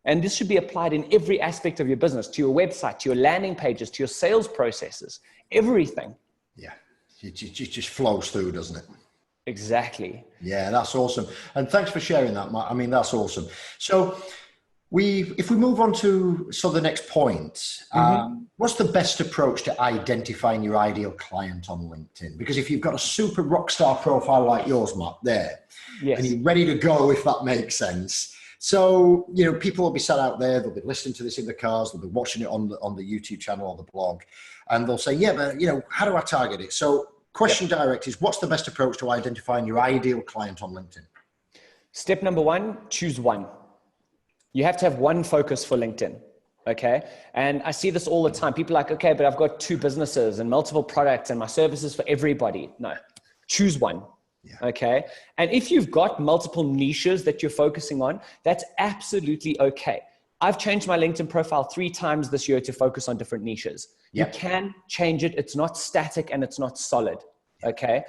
And this should be applied in every aspect of your business, to your website, to your landing pages, to your sales processes, everything. Yeah. It just flows through, doesn't it? Exactly. Yeah, that's awesome. And thanks for sharing that, Matt. I mean, that's awesome. So if we move on to the next point, what's the best approach to identifying your ideal client on LinkedIn? Because if you've got a super rock star profile like yours, Matt, there, yes, and you're ready to go, if that makes sense. So, people will be sat out there, they'll be listening to this in the cars, they'll be watching it on the YouTube channel or the blog, and they'll say, yeah, but, how do I target it? So question direct is, what's the best approach to identifying your ideal client on LinkedIn? Step number 1, choose one. You have to have one focus for LinkedIn. Okay. And I see this all the time. People are like, okay, but I've got 2 businesses and multiple products and my services for everybody. No, choose one. Yeah. Okay. And if you've got multiple niches that you're focusing on, that's absolutely okay. I've changed my LinkedIn profile 3 times this year to focus on different niches. Yep. You can change it. It's not static and it's not solid. Okay.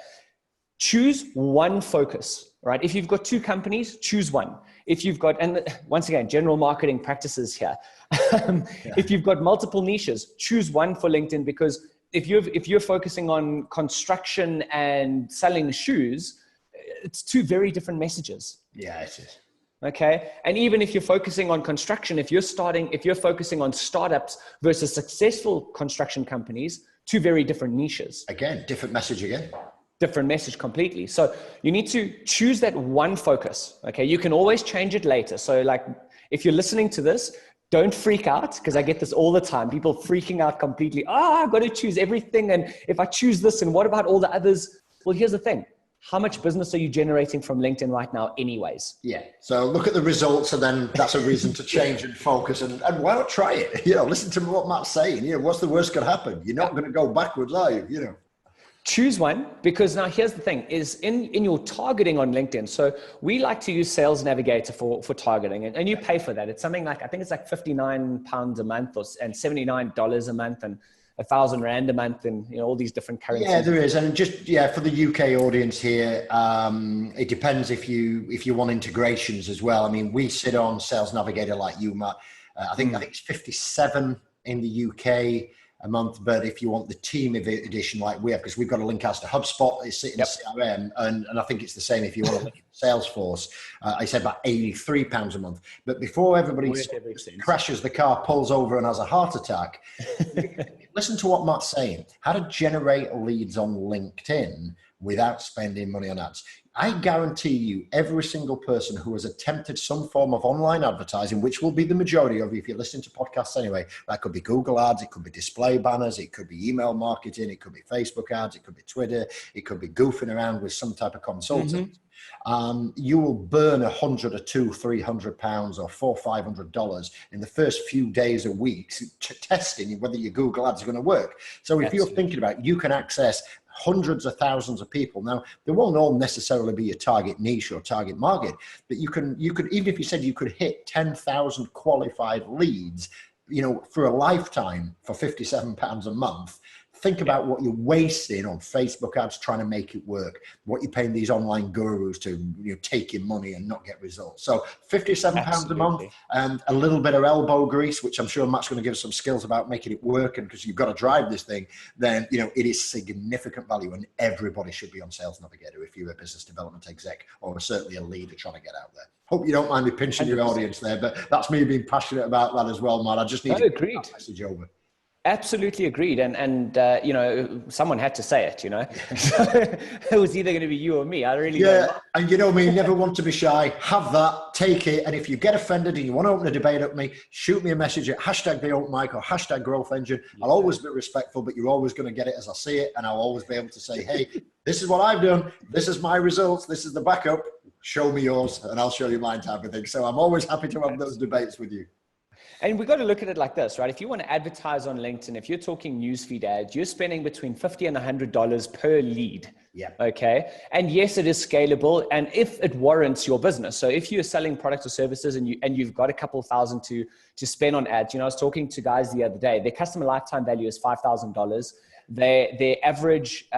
Choose one focus, right? If you've got 2 companies, choose one. If you've got, and once again, general marketing practices here. If you've got multiple niches, choose one for LinkedIn, because if you're focusing on construction and selling shoes, it's two very different messages. Yeah, it is. Okay. And even if you're focusing on construction, if you're focusing on startups versus successful construction companies, two very different niches. Again, different message again. Different message completely. So you need to choose that one focus. Okay. You can always change it later. So like, if you're listening to this, don't freak out, because I get this all the time. People freaking out completely. I've got to choose everything. And if I choose this, and what about all the others? Well, here's the thing. How much business are you generating from LinkedIn right now anyways? Yeah. So look at the results, and then that's a reason to change and focus. And why not try it? Listen to what Matt's saying. What's the worst could happen? You're not going to go backwards, are you? Choose one, because now here's the thing is in your targeting on LinkedIn. So we like to use Sales Navigator for targeting, and you pay for that. It's something like, I think it's like £59 a month and $79 a month and 1,000 Rand a month, and all these different currencies. Yeah, there is. And just for the UK audience here, it depends if you want integrations as well. I mean, we sit on Sales Navigator like you, Matt. I think it's 57 in the UK a month, but if you want the team edition like we have, because we've got a link as to HubSpot, it's sitting in CRM, and I think it's the same if you want to link Salesforce. I said about £83 a month. But before everybody crashes the car, pulls over and has a heart attack, listen to what Matt's saying. How to generate leads on LinkedIn without spending money on ads. I guarantee you, every single person who has attempted some form of online advertising, which will be the majority of you if you're listening to podcasts anyway, that could be Google ads, it could be display banners, it could be email marketing, it could be Facebook ads, it could be Twitter, it could be goofing around with some type of consultant. You will burn £100 or £200-300 or $400-500 in the first few days or weeks testing whether your Google ads are going to work. So if you're thinking about it, you can access hundreds of thousands of people. Now, they won't all necessarily be your target niche or target market, but you could, even if you said you could hit 10,000 qualified leads, for a lifetime for £57 a month. Think about what you're wasting on Facebook ads trying to make it work, what you're paying these online gurus to take your money and not get results. So £57 a month and a little bit of elbow grease, which I'm sure Matt's going to give us some skills about making it work, and because you've got to drive this thing, then it is significant value, and everybody should be on Sales Navigator if you're a business development exec or certainly a leader trying to get out there. Hope you don't mind me pinching 100%. Your audience there, but that's me being passionate about that as well, Matt. I just need to get that message over. Absolutely agreed. And someone had to say it, So it was either going to be you or me. I really don't know. And me, never want to be shy. Have that, take it. And if you get offended and you want to open a debate up me, shoot me a message at #TheOpenMic or #GrowthEngine. I'll always be respectful, but you're always going to get it as I see it. And I'll always be able to say, hey, this is what I've done. This is my results. This is the backup. Show me yours and I'll show you mine, type of thing. So I'm always happy to have those debates with you. And we've got to look at it like this, right? If you want to advertise on LinkedIn, if you're talking newsfeed ads, you're spending between $50 and $100 per lead. Yeah. Okay. And yes, it is scalable. And if it warrants your business. So if you're selling products or services and you've got a couple thousand to spend on ads, I was talking to guys the other day, their customer lifetime value is $5,000. Their average,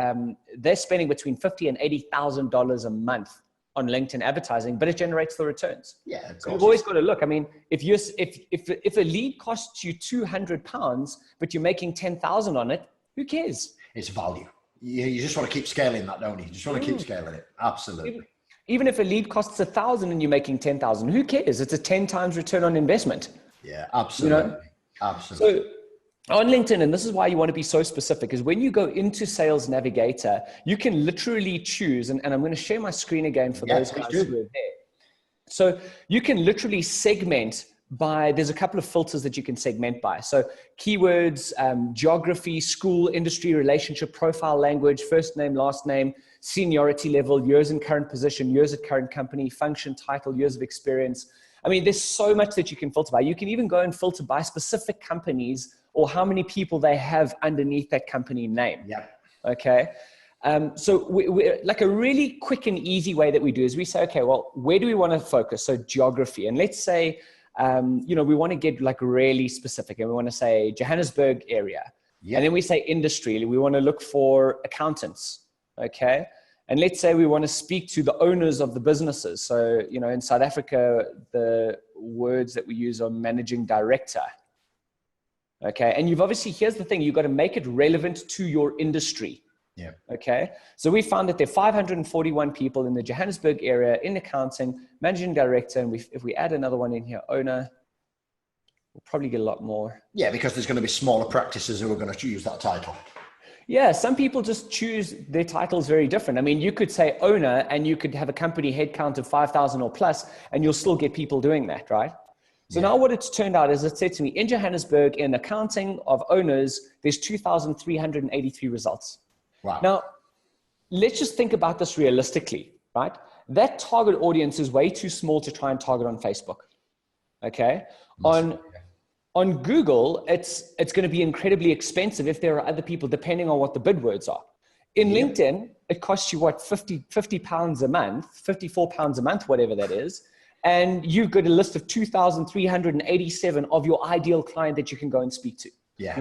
they're spending between $50,000 and $80,000 a month on LinkedIn advertising, but it generates the returns. Yeah, so you've always got to look. I mean, if a lead costs you £200, but you're making 10,000 on it, who cares? It's value. You just want to keep scaling that, don't you? You just want to keep scaling it. Absolutely. Even if a lead costs 1,000 and you're making 10,000, who cares? It's a 10 times return on investment. Yeah, absolutely. Absolutely. So on LinkedIn, and this is why you want to be so specific, is when you go into Sales Navigator, you can literally choose, and I'm going to share my screen again for those guys who are there. So you can literally segment by, there's a couple of filters that you can segment by. So keywords, geography, school, industry, relationship, profile, language, first name, last name, seniority level, years in current position, years at current company, function, title, years of experience. I mean, there's so much that you can filter by. You can even go and filter by specific companies or how many people they have underneath that company name. Yeah. Okay. So we like a really quick and easy way that we do is we say, okay, well, where do we want to focus? So geography. And let's say, we want to get like really specific and we want to say Johannesburg area. Yeah. And then we say industry. We want to look for accountants. Okay. And let's say we want to speak to the owners of the businesses. So, in South Africa, the words that we use are managing director. Okay. And you've obviously, here's the thing, you've got to make it relevant to your industry. Yeah. Okay. So we found that there are 541 people in the Johannesburg area in accounting, managing director. And if we add another one in here, owner, we'll probably get a lot more. Yeah, because there's going to be smaller practices who are going to use that title. Yeah, some people just choose their titles very different. I mean, you could say owner and you could have a company headcount of 5,000 or plus, and you'll still get people doing that, right? So now what it's turned out is it said to me, in Johannesburg, in accounting of owners, there's 2,383 results. Wow. Now, let's just think about this realistically, right? That target audience is way too small to try and target on Facebook, okay? On Google, it's going to be incredibly expensive if there are other people, depending on what the bid words are. In LinkedIn, it costs you what, 50 pounds a month, 54 pounds a month, whatever that is. And you've got a list of 2,387 of your ideal client that you can go and speak to. Yeah.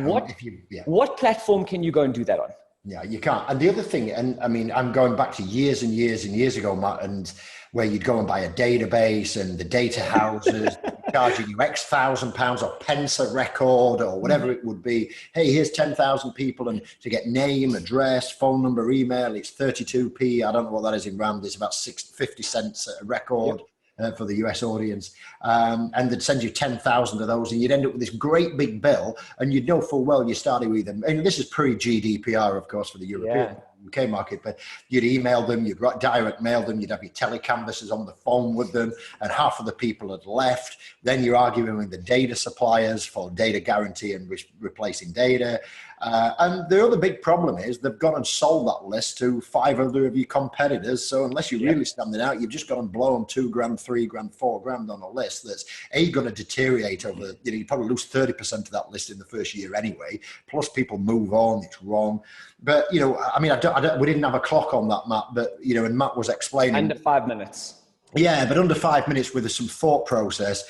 What platform can you go and do that on? Yeah, you can't. And the other thing, and I mean, I'm going back to years and years and years ago, Matt, and where you'd go and buy a database and the data houses charging you X £1,000 or pence a record or whatever it would be. Hey, here's 10,000 people, and to get name, address, phone number, email, it's 32p. I don't know what that is in rand. It's about 50 cents a record. Yep. For the US audience, and they'd send you 10,000 of those, and you'd end up with this great big bill, and you'd know full well you started with them. And this is pre-GDPR, of course, for the European UK market, but you'd email them, you'd direct mail them, you'd have your telecanvassers on the phone with them, and half of the people had left. Then you're arguing with the data suppliers for data guarantee and replacing data. And the other big problem is they've gone and sold that list to 5 other of your competitors. So unless you're really standing out, you've just got to blow them $2 grand, $3 grand, $4 grand on a list that's going to deteriorate over, you probably lose 30% of that list in the first year anyway. Plus people move on, it's wrong. But, I mean, we didn't have a clock on that, Matt, but, and Matt was explaining. Under 5 minutes. Yeah, but under 5 minutes with some thought process,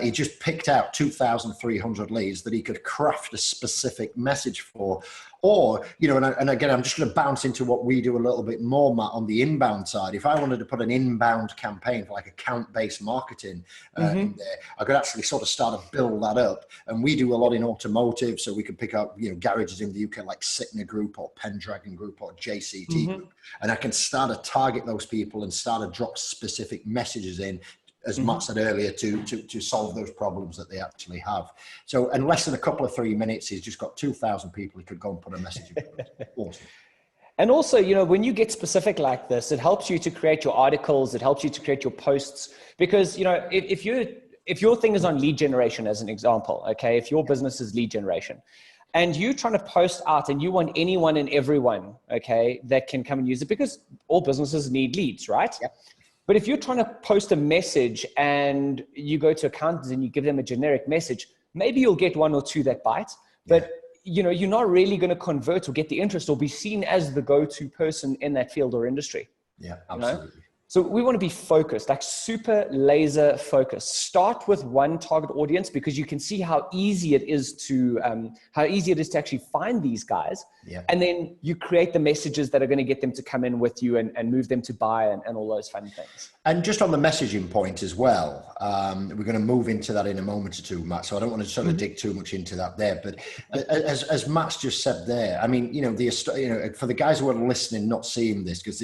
he just picked out 2,300 leads that he could craft a specific message for. Or, and again, I'm just going to bounce into what we do a little bit more, Matt, on the inbound side. If I wanted to put an inbound campaign for like account-based marketing in there, I could actually sort of start to build that up. And we do a lot in automotive, so we can pick up, garages in the UK like Sitner Group or Pendragon Group or JCT Group. And I can start to target those people and start to drop specific messages in, as Matt said earlier, to solve those problems that they actually have. So in less than a couple of 3 minutes, he's just got 2,000 people he could go and put a message in. Awesome. And also, when you get specific like this, it helps you to create your articles, it helps you to create your posts, because, if your thing is on lead generation, as an example, okay, if your business is lead generation, and you're trying to post out and you want anyone and everyone, okay, that can come and use it, because all businesses need leads, right? Yep. But if you're trying to post a message and you go to accountants and you give them a generic message, maybe you'll get 1 or 2 that bite, but you're not really going to convert or get the interest or be seen as the go-to person in that field or industry. Yeah, absolutely. So we want to be focused, like super laser focused. Start with one target audience, because you can see how easy it is to actually find these guys. Yeah. And then you create the messages that are going to get them to come in with you and move them to buy and all those fun things. And just on the messaging point as well, we're going to move into that in a moment or two, Matt. So I don't want to sort of dig too much into that there. But as Matt's just said there, I mean, for the guys who are listening, not seeing this, because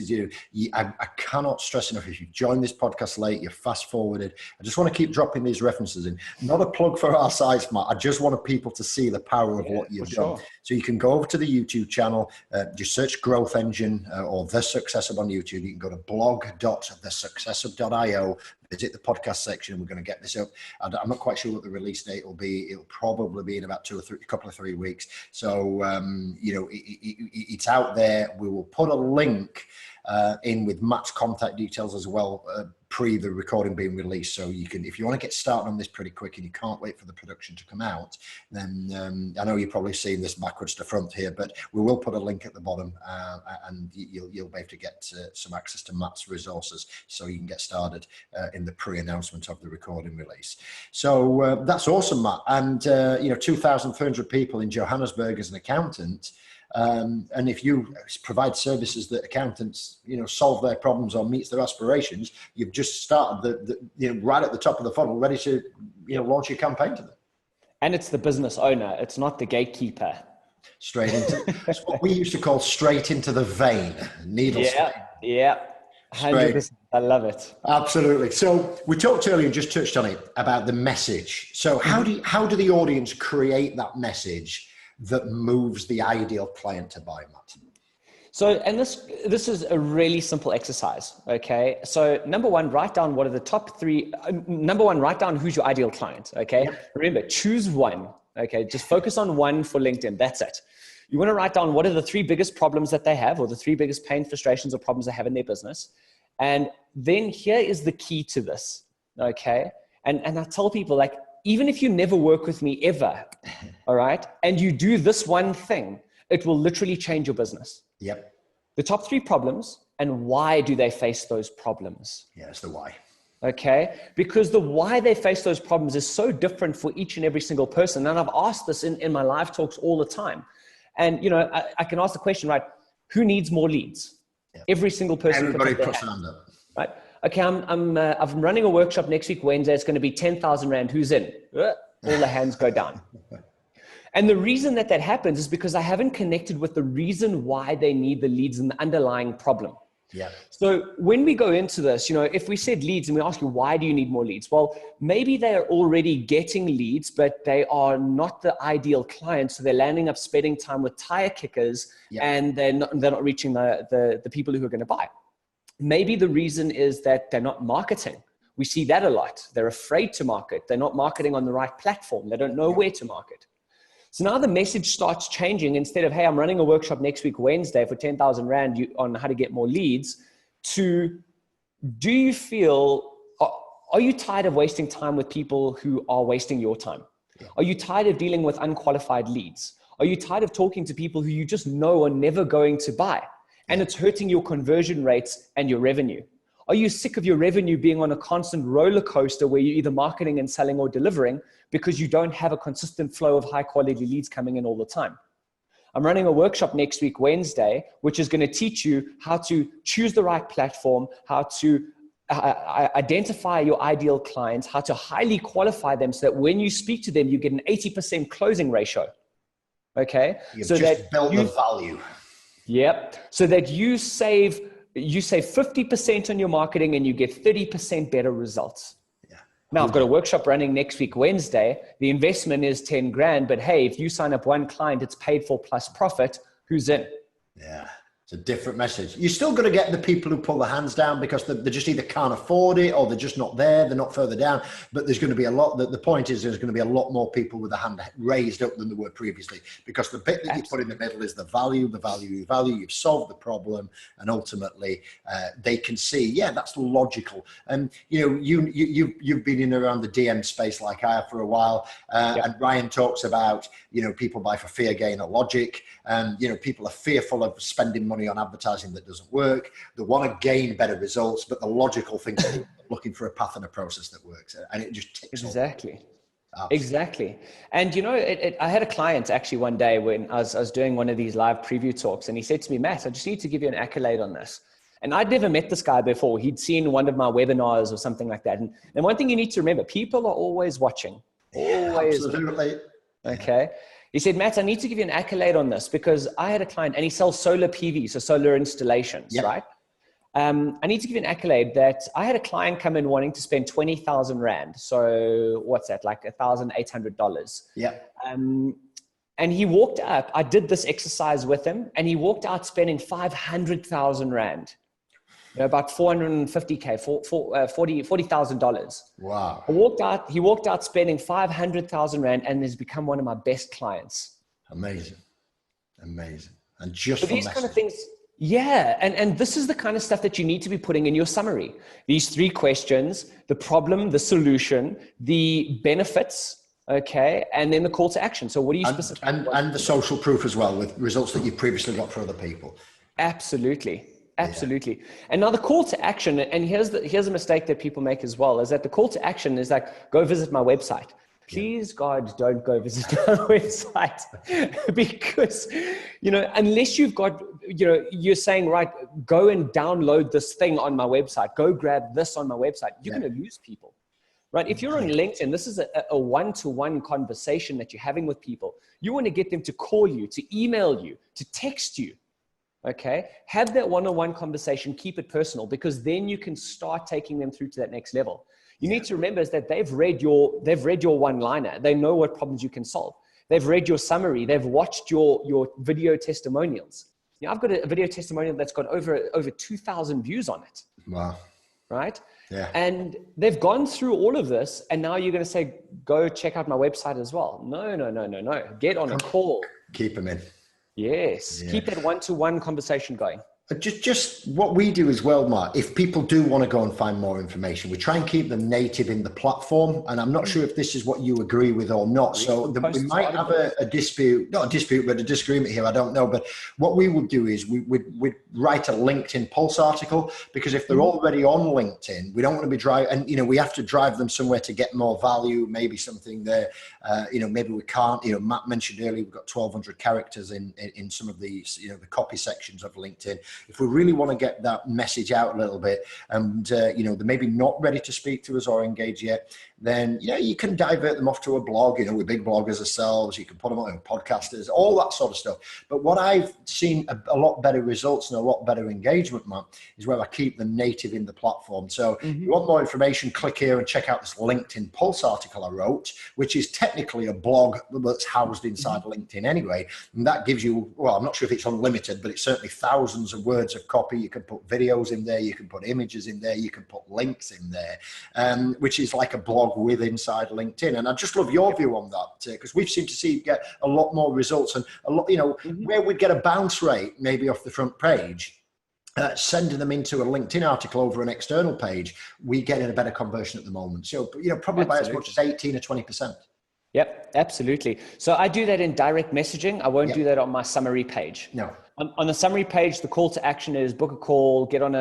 I cannot stress enough, if you've joined this podcast late, you're fast forwarded, I just want to keep dropping these references in. Not a plug for our sites, Matt. I just want people to see the power of what you've done. Sure. So you can go over to the YouTube channel, just search Growth Engine or The Success Hub on YouTube. You can go to blog.thesuccesshub.io, visit the podcast section. We're going to get this up. I'm not quite sure what the release date will be. It'll probably be in about a couple of 3 weeks. So, it's out there. We will put a link in with Matt's contact details as well, pre the recording being released. So you can, if you want to get started on this pretty quick and you can't wait for the production to come out, then I know you've probably seen this backwards to front here, but we will put a link at the bottom, and you'll be able to get some access to Matt's resources, so you can get started in the pre-announcement of the recording release. So that's awesome, Matt. And 2,300 people in Johannesburg as an accountant. And if you provide services that accountants, solve their problems or meets their aspirations, you've just started right at the top of the funnel, ready to, launch your campaign to them. And it's the business owner. It's not the gatekeeper. Straight into, it's what we used to call straight into the vein, needle straight. Yeah. 100%. I love it. Absolutely. So we talked earlier and just touched on it about the message. So how do the audience create that message that moves the ideal client to buy, Matt? So, and this is a really simple exercise. Okay. So number one, write down what are the top three. Number one, write down who's your ideal client. Okay. Yep. Remember, choose one. Okay. Just focus on one for LinkedIn. That's it. You want to write down what are the three biggest problems that they have, or the three biggest pain, frustrations, or problems they have in their business. And then here is the key to this. Okay. And I tell people, like, even if you never work with me ever, all right, and you do this one thing, it will literally change your business. Yep. The top three problems, and why do they face those problems? Yeah, it's the why. Okay. Because the why they face those problems is so different for each and every single person. And I've asked this in my live talks all the time. And, you know, I can ask the question, right? Who needs more leads? Yep. Every single person. Everybody puts their hand up. Right. Okay. I'm running a workshop next week, Wednesday. It's going to be 10,000 Rand. Who's in? All the hands go down. And the reason that happens is because I haven't connected with the reason why they need the leads and the underlying problem. Yeah. So when we go into this, you know, if we said leads and we ask you, why do you need more leads? Well, maybe they are already getting leads, but they are not the ideal clients. So they're landing up spending time with tire kickers, and they're not reaching the people who are going to buy. Maybe the reason is that they're not marketing. We see that a lot. They're afraid to market. They're not marketing on the right platform. They don't know where to market. So now the message starts changing. Instead of, hey, I'm running a workshop next week, Wednesday, for 10,000 Rand on how to get more leads, to, do you feel, are you tired of wasting time with people who are wasting your time? Are you tired of dealing with unqualified leads? Are you tired of talking to people who you just know are never going to buy? And it's hurting your conversion rates and your revenue. Are you sick of your revenue being on a constant roller coaster where you're either marketing and selling or delivering because you don't have a consistent flow of high quality leads coming in all the time? I'm running a workshop next week, Wednesday, which is going to teach you how to choose the right platform, how to identify your ideal clients, how to highly qualify them so that when you speak to them, you get an 80% closing ratio. Okay. So just build the value. Yep. So that you save 50% on your marketing and you get 30% better results. Yeah. Now I've got a workshop running next week, Wednesday. The investment is 10 grand, but hey, if you sign up one client, it's paid for plus profit. Who's in? Yeah. It's a different message. You're still going to get the people who pull their hands down because they just either can't afford it or they're just not there. They're not further down. But there's going to be a lot. The point is there's going to be a lot more people with a hand raised up than there were previously, because the bit that you put in the middle is the value. You've solved the problem, and ultimately they can see, yeah, that's logical. And you know, you've been in around the DM space like I have for a while, and Ryan talks about, you know, people buy for fear, gain, or logic. You know, people are fearful of spending money on advertising that doesn't work. They want to gain better results, but the logical thing is looking for a path and a process that works, and it just ticks exactly. Exactly. And you know, I had a client actually one day when I was doing one of these live preview talks, and he said to me, Matt, I just need to give you an accolade on this. And I'd never met this guy before. He'd seen one of my webinars or something like that. And one thing you need to remember, people are always watching. Always. Absolutely. Okay. He said, Matt, I need to give you an accolade on this because I had a client and he sells solar PV, so solar installations, right? I need to give you an accolade that I had a client come in wanting to spend 20,000 Rand. So what's that? Like $1,800. Yeah. And he walked up, I did this exercise with him, and he walked out spending 500,000 Rand. You know, about 450K, $40,000. Wow. He walked out spending 500,000 Rand and has become one of my best clients. Amazing. Amazing. And just for these kind of things. Yeah. And this is the kind of stuff that you need to be putting in your summary. These three questions: the problem, the solution, the benefits. Okay. And then the call to action. So what do you specifically and the social proof as well, with results that you previously got for other people. Absolutely. Absolutely. And now the call to action, and here's a mistake that people make as well, is that the call to action is like, go visit my website. Please, God, don't go visit my website, because, you know, unless you've got, you know, you're saying, right, go and download this thing on my website, go grab this on my website, you're going to lose people. right? If you're on LinkedIn, this is a one-to-one conversation that you're having with people. You want to get them to call you, to email you, to text you. Okay. Have that one-on-one conversation, keep it personal, because then you can start taking them through to that next level. You need to remember is that they've read your one-liner. They know what problems you can solve. They've read your summary. They've watched your video testimonials. I've got a video testimonial that's got over 2,000 views on it. Wow. Right? Yeah. And they've gone through all of this, and now you're going to say, go check out my website as well. No. Get on a call. Keep them in. Yes. Yeah. Keep that one-to-one conversation going. Just what we do as well, Mark, if people do want to go and find more information, we try and keep them native in the platform. And I'm not sure if this is what you agree with or not. So we might have a dispute, not a dispute, but a disagreement here. I don't know. But what we would do is we'd write a LinkedIn Pulse article, because if they're already on LinkedIn, we don't want to be driving, and, we have to drive them somewhere to get more value, maybe something there, maybe we can't, Matt mentioned earlier, we've got 1,200 characters in some of these, the copy sections of LinkedIn. If we really want to get that message out a little bit, and they're maybe not ready to speak to us or engage yet, then you can divert them off to a blog. We're big bloggers ourselves. You can put them on podcasters, all that sort of stuff. But what I've seen a lot better results and a lot better engagement, Matt, is where I keep them native in the platform. So if you want more information, click here and check out this LinkedIn Pulse article I wrote, which is technically a blog that's housed inside LinkedIn anyway. And that gives you, well, I'm not sure if it's unlimited, but it's certainly thousands of words of copy. You can put videos in there, you can put images in there, you can put links in there, which is like a blog with inside LinkedIn. And I just love your view on that, because we've seemed to get a lot more results, and a lot, where we'd get a bounce rate maybe off the front page, sending them into a LinkedIn article over an external page, we get in a better conversion at the moment. So, probably by as much as 18 or 20%. Yep, absolutely. So I do that in direct messaging. I won't do that on my summary page. No. On the summary page, the call to action is book a call, get on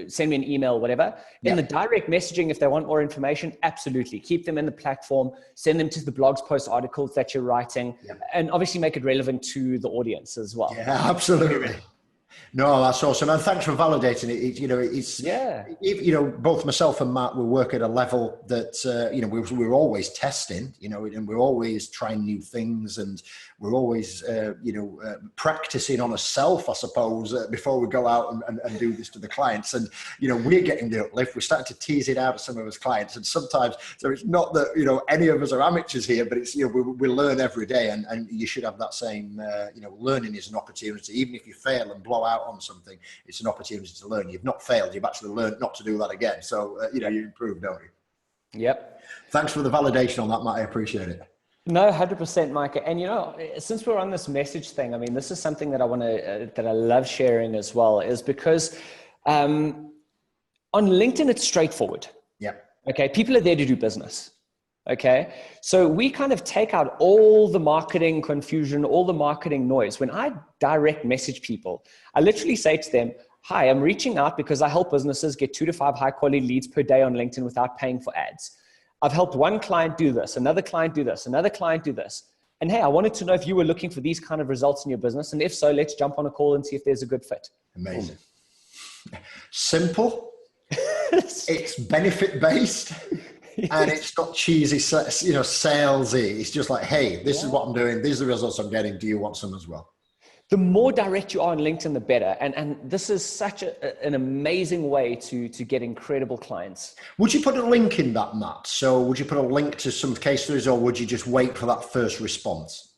send me an email, whatever. In the direct messaging, if they want more information, absolutely. Keep them in the platform, send them to the blogs, post articles that you're writing, and obviously make it relevant to the audience as well. Yeah, absolutely. No, that's awesome. And thanks for validating it. Both myself and Matt, we work at a level that, we're always testing, and we're always trying new things, and we're always, practicing on ourselves, I suppose, before we go out and do this to the clients. And, we're getting the uplift. We're starting to tease it out of some of us clients. And sometimes, so it's not that, any of us are amateurs here, but it's, we learn every day, and you should have that same, learning is an opportunity. Even if you fail and blow out on something, it's an opportunity to learn. You've not failed, you've actually learned not to do that again. So, you improve, don't you? Yep. Thanks for the validation on that, Matt. I appreciate it. No, 100%, Mike. And, since we're on this message thing, I mean, this is something that I love sharing as well, is because on LinkedIn, it's straightforward. Yeah. Okay. People are there to do business. Okay. So we kind of take out all the marketing confusion, all the marketing noise. When I direct message people, I literally say to them, hi, I'm reaching out because I help businesses get 2 to 5 high quality leads per day on LinkedIn without paying for ads. I've helped one client do this, another client do this, another client do this. And hey, I wanted to know if you were looking for these kind of results in your business. And if so, let's jump on a call and see if there's a good fit. Amazing. Simple. It's benefit-based. And it's not cheesy, salesy. It's just like, hey, this is what I'm doing. These are the results I'm getting. Do you want some as well? The more direct you are on LinkedIn, the better. And this is such an amazing way to get incredible clients. Would you put a link in that, Matt? So would you put a link to some case studies, or would you just wait for that first response?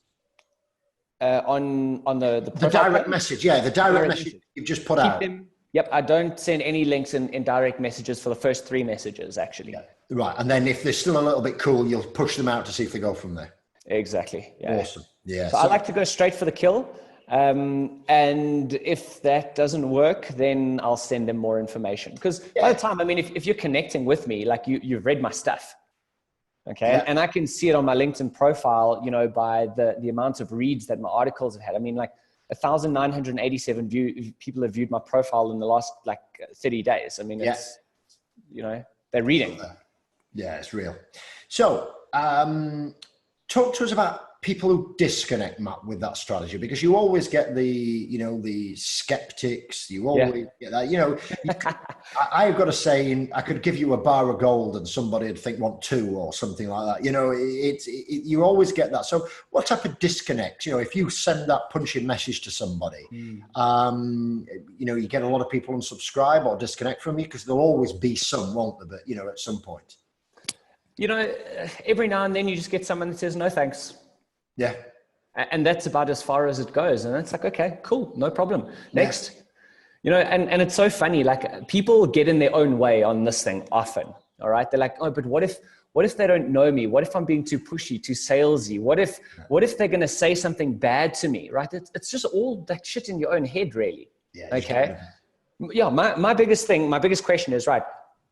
On the direct message. Yeah, the direct message you've just put out. Yep, I don't send any links in direct messages for the first 3 messages, actually. Yeah. Right, and then if they're still a little bit cool, you'll push them out to see if they go from there. Exactly. Yeah. Awesome. Yeah. So I like to go straight for the kill. And if that doesn't work, then I'll send them more information. Because by the time, I mean, if you're connecting with me, like you've read my stuff, okay? Yeah. And I can see it on my LinkedIn profile, by the amount of reads that my articles have had. I mean, like 1,987 people have viewed my profile in the last 30 days. I mean, it's, they're reading. Yeah, it's real. So, talk to us about people who disconnect, Matt, with that strategy, because you always get the skeptics, you always get that, I've got a saying, I could give you a bar of gold and somebody would want two or something like that. You always get that. So what type of disconnect, if you send that punching message to somebody, you get a lot of people unsubscribe or disconnect from you, because there'll always be some, won't there, but, at some point. Every now and then you just get someone that says, no, thanks. Yeah. And that's about as far as it goes. And it's like, okay, cool. No problem. Next, and it's so funny. Like, people get in their own way on this thing often. All right. They're like, oh, but what if they don't know me? What if I'm being too pushy, too salesy? What if they're going to say something bad to me? Right. It's just all that shit in your own head, really. Yeah. Okay. Yeah. My biggest question is, right,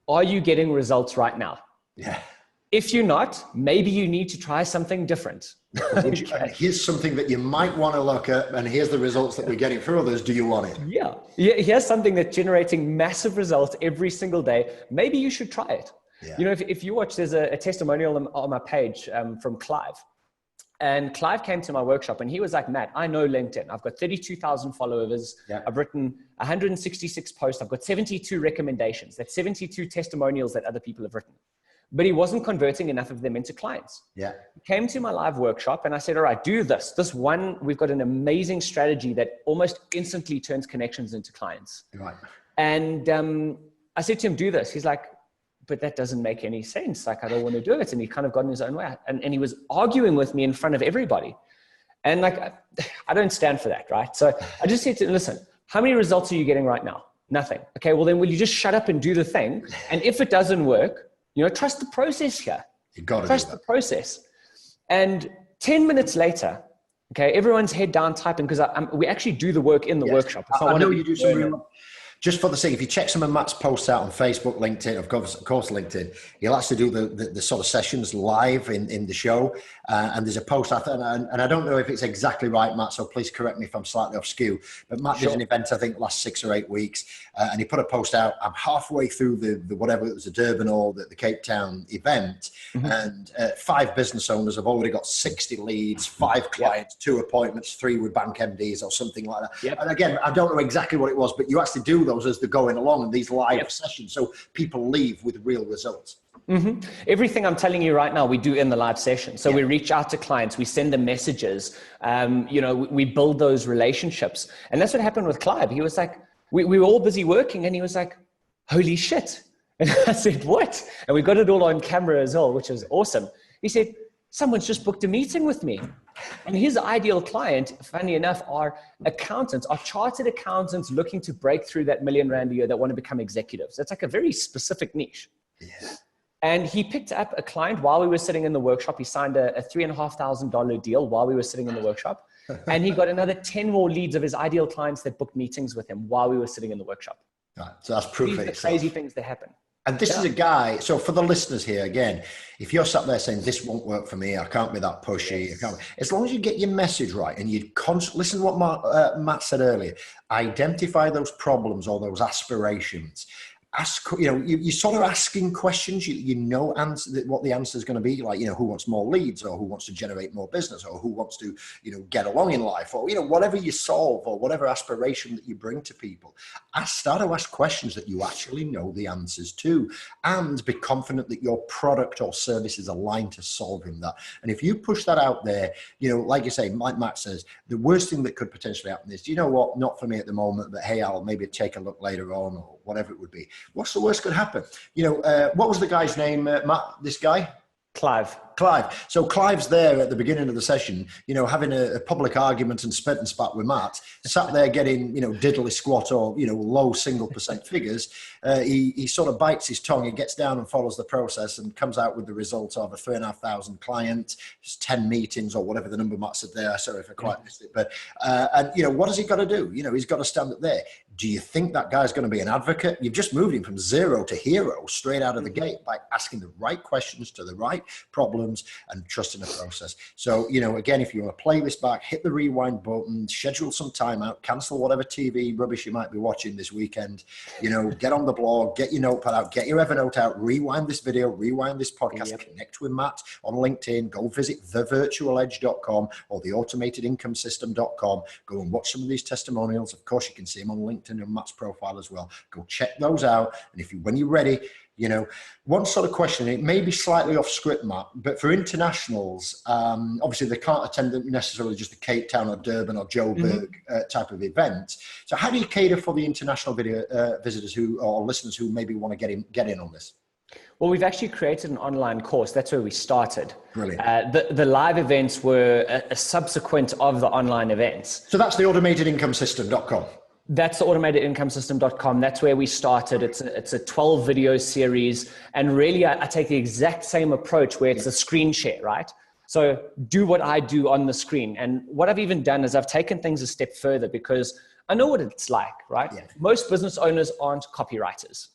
are you getting results right now? Yeah. If you're not, maybe you need to try something different. Okay. Here's something that you might want to look at, and here's the results that we're getting for others. Do you want it? Yeah. Here's something that's generating massive results every single day. Maybe you should try it. Yeah. If you watch, there's a testimonial on my page from Clive. And Clive came to my workshop and he was like, Matt, I know LinkedIn. I've got 32,000 followers. Yeah. I've written 166 posts. I've got 72 recommendations. That's 72 testimonials that other people have written. But he wasn't converting enough of them into clients. Yeah. He came to my live workshop and I said, all right, do this. This one, we've got an amazing strategy that almost instantly turns connections into clients. Right. And I said to him, do this. He's like, but that doesn't make any sense. Like, I don't want to do it. And he kind of got in his own way. And he was arguing with me in front of everybody. And like, I don't stand for that, right? So I just said to him, listen, how many results are you getting right now? Nothing. Okay, well then will you just shut up and do the thing? And if it doesn't work, trust the process here. You got to trust the process. And 10 minutes later, okay, everyone's head down typing, because we actually do the work in the workshop. I know you do some real. Just for the sake, if you check some of Matt's posts out on Facebook, LinkedIn, of course LinkedIn, he'll actually do the sort of sessions live in the show. And there's a post, and I don't know if it's exactly right, Matt, so please correct me if I'm slightly off skew. But Matt did an event, I think, last 6 or 8 weeks, and he put a post out. I'm halfway through the whatever, it was the Durban or the Cape Town event, and 5 business owners have already got 60 leads, 5 clients, 2 appointments, 3 with bank MDs or something like that. Yep. And again, I don't know exactly what it was, but you actually do those as they're going along in these live sessions, so people leave with real results. Everything I'm telling you right now, we do in the live session. So we reach out to clients, we send them messages, we build those relationships. And that's what happened with Clive. He was like, we were all busy working, and he was like, holy shit. And I said, what? And we got it all on camera as well, which is awesome. He said, someone's just booked a meeting with me. And his ideal client, funny enough, are accountants, are chartered accountants looking to break through that $1 million a year that want to become executives. That's like a very specific niche. Yeah. And he picked up a client while we were sitting in the workshop. He signed a $3,500 deal while we were sitting in the workshop. And he got another 10 more leads of his ideal clients that booked meetings with him while we were sitting in the workship. Right. So that's proof. These are the crazy things that happen. And this is a guy, so for the listeners here, again, if you're sat there saying, this won't work for me, I can't be that pushy, as long as you get your message right and you listen to what Matt said earlier, identify those problems or those aspirations. Ask, you're sort of asking questions, what the answer is going to be, like, who wants more leads, or who wants to generate more business, or who wants to, get along in life, or, whatever you solve, or whatever aspiration that you bring to people. Start to ask questions that you actually know the answers to, and be confident that your product or service is aligned to solving that. And if you push that out there, like you say, like Matt says, the worst thing that could potentially happen is, you know what, not for me at the moment, but hey, I'll maybe take a look later on, or whatever it would be. What's the worst could happen? What was the guy's name, Matt, this guy? Clive. So Clive's there at the beginning of the session, having a public argument and spit and spat with Matt, sat there getting, diddly squat or, low single percent figures. He sort of bites his tongue, he gets down and follows the process and comes out with the result of a 3,500 client, 10 meetings or whatever the number Matt said there. Sorry if I quite missed it. But, what has he got to do? He's got to stand up there. Do you think that guy's going to be an advocate? You've just moved him from zero to hero straight out of the gate by asking the right questions to the right problem problems and trusting the process. So, you know, again, if you want to play this back, hit the rewind button, schedule some time out, cancel whatever TV rubbish you might be watching this weekend, you know, get on the blog, get your notepad out, get your Evernote out, rewind this video, rewind this podcast, connect with Matt on LinkedIn, go visit thevirtualedge.com or theautomatedincomesystem.com. Go and watch some of these testimonials. Of course, you can see them on LinkedIn and Matt's profile as well. Go check those out. And if you, when you're ready, you know, one sort of question, it may be slightly off script, Matt, but for internationals, obviously they can't attend necessarily just the Cape Town or Durban or Joburg type of event. So how do you cater for the international video visitors who, or listeners who maybe want to get in on this? Well, we've actually created an online course. That's where we started. Brilliant. The live events were a subsequent of the online events. So that's the automatedincomesystem.com. That's the automatedincomesystem.com. That's where we started. It's a 12 video series. And really, I take the exact same approach where it's a screen share, right? So do what I do on the screen. And what I've even done is I've taken things a step further because I know what it's like, right? Yeah. Most business owners aren't copywriters.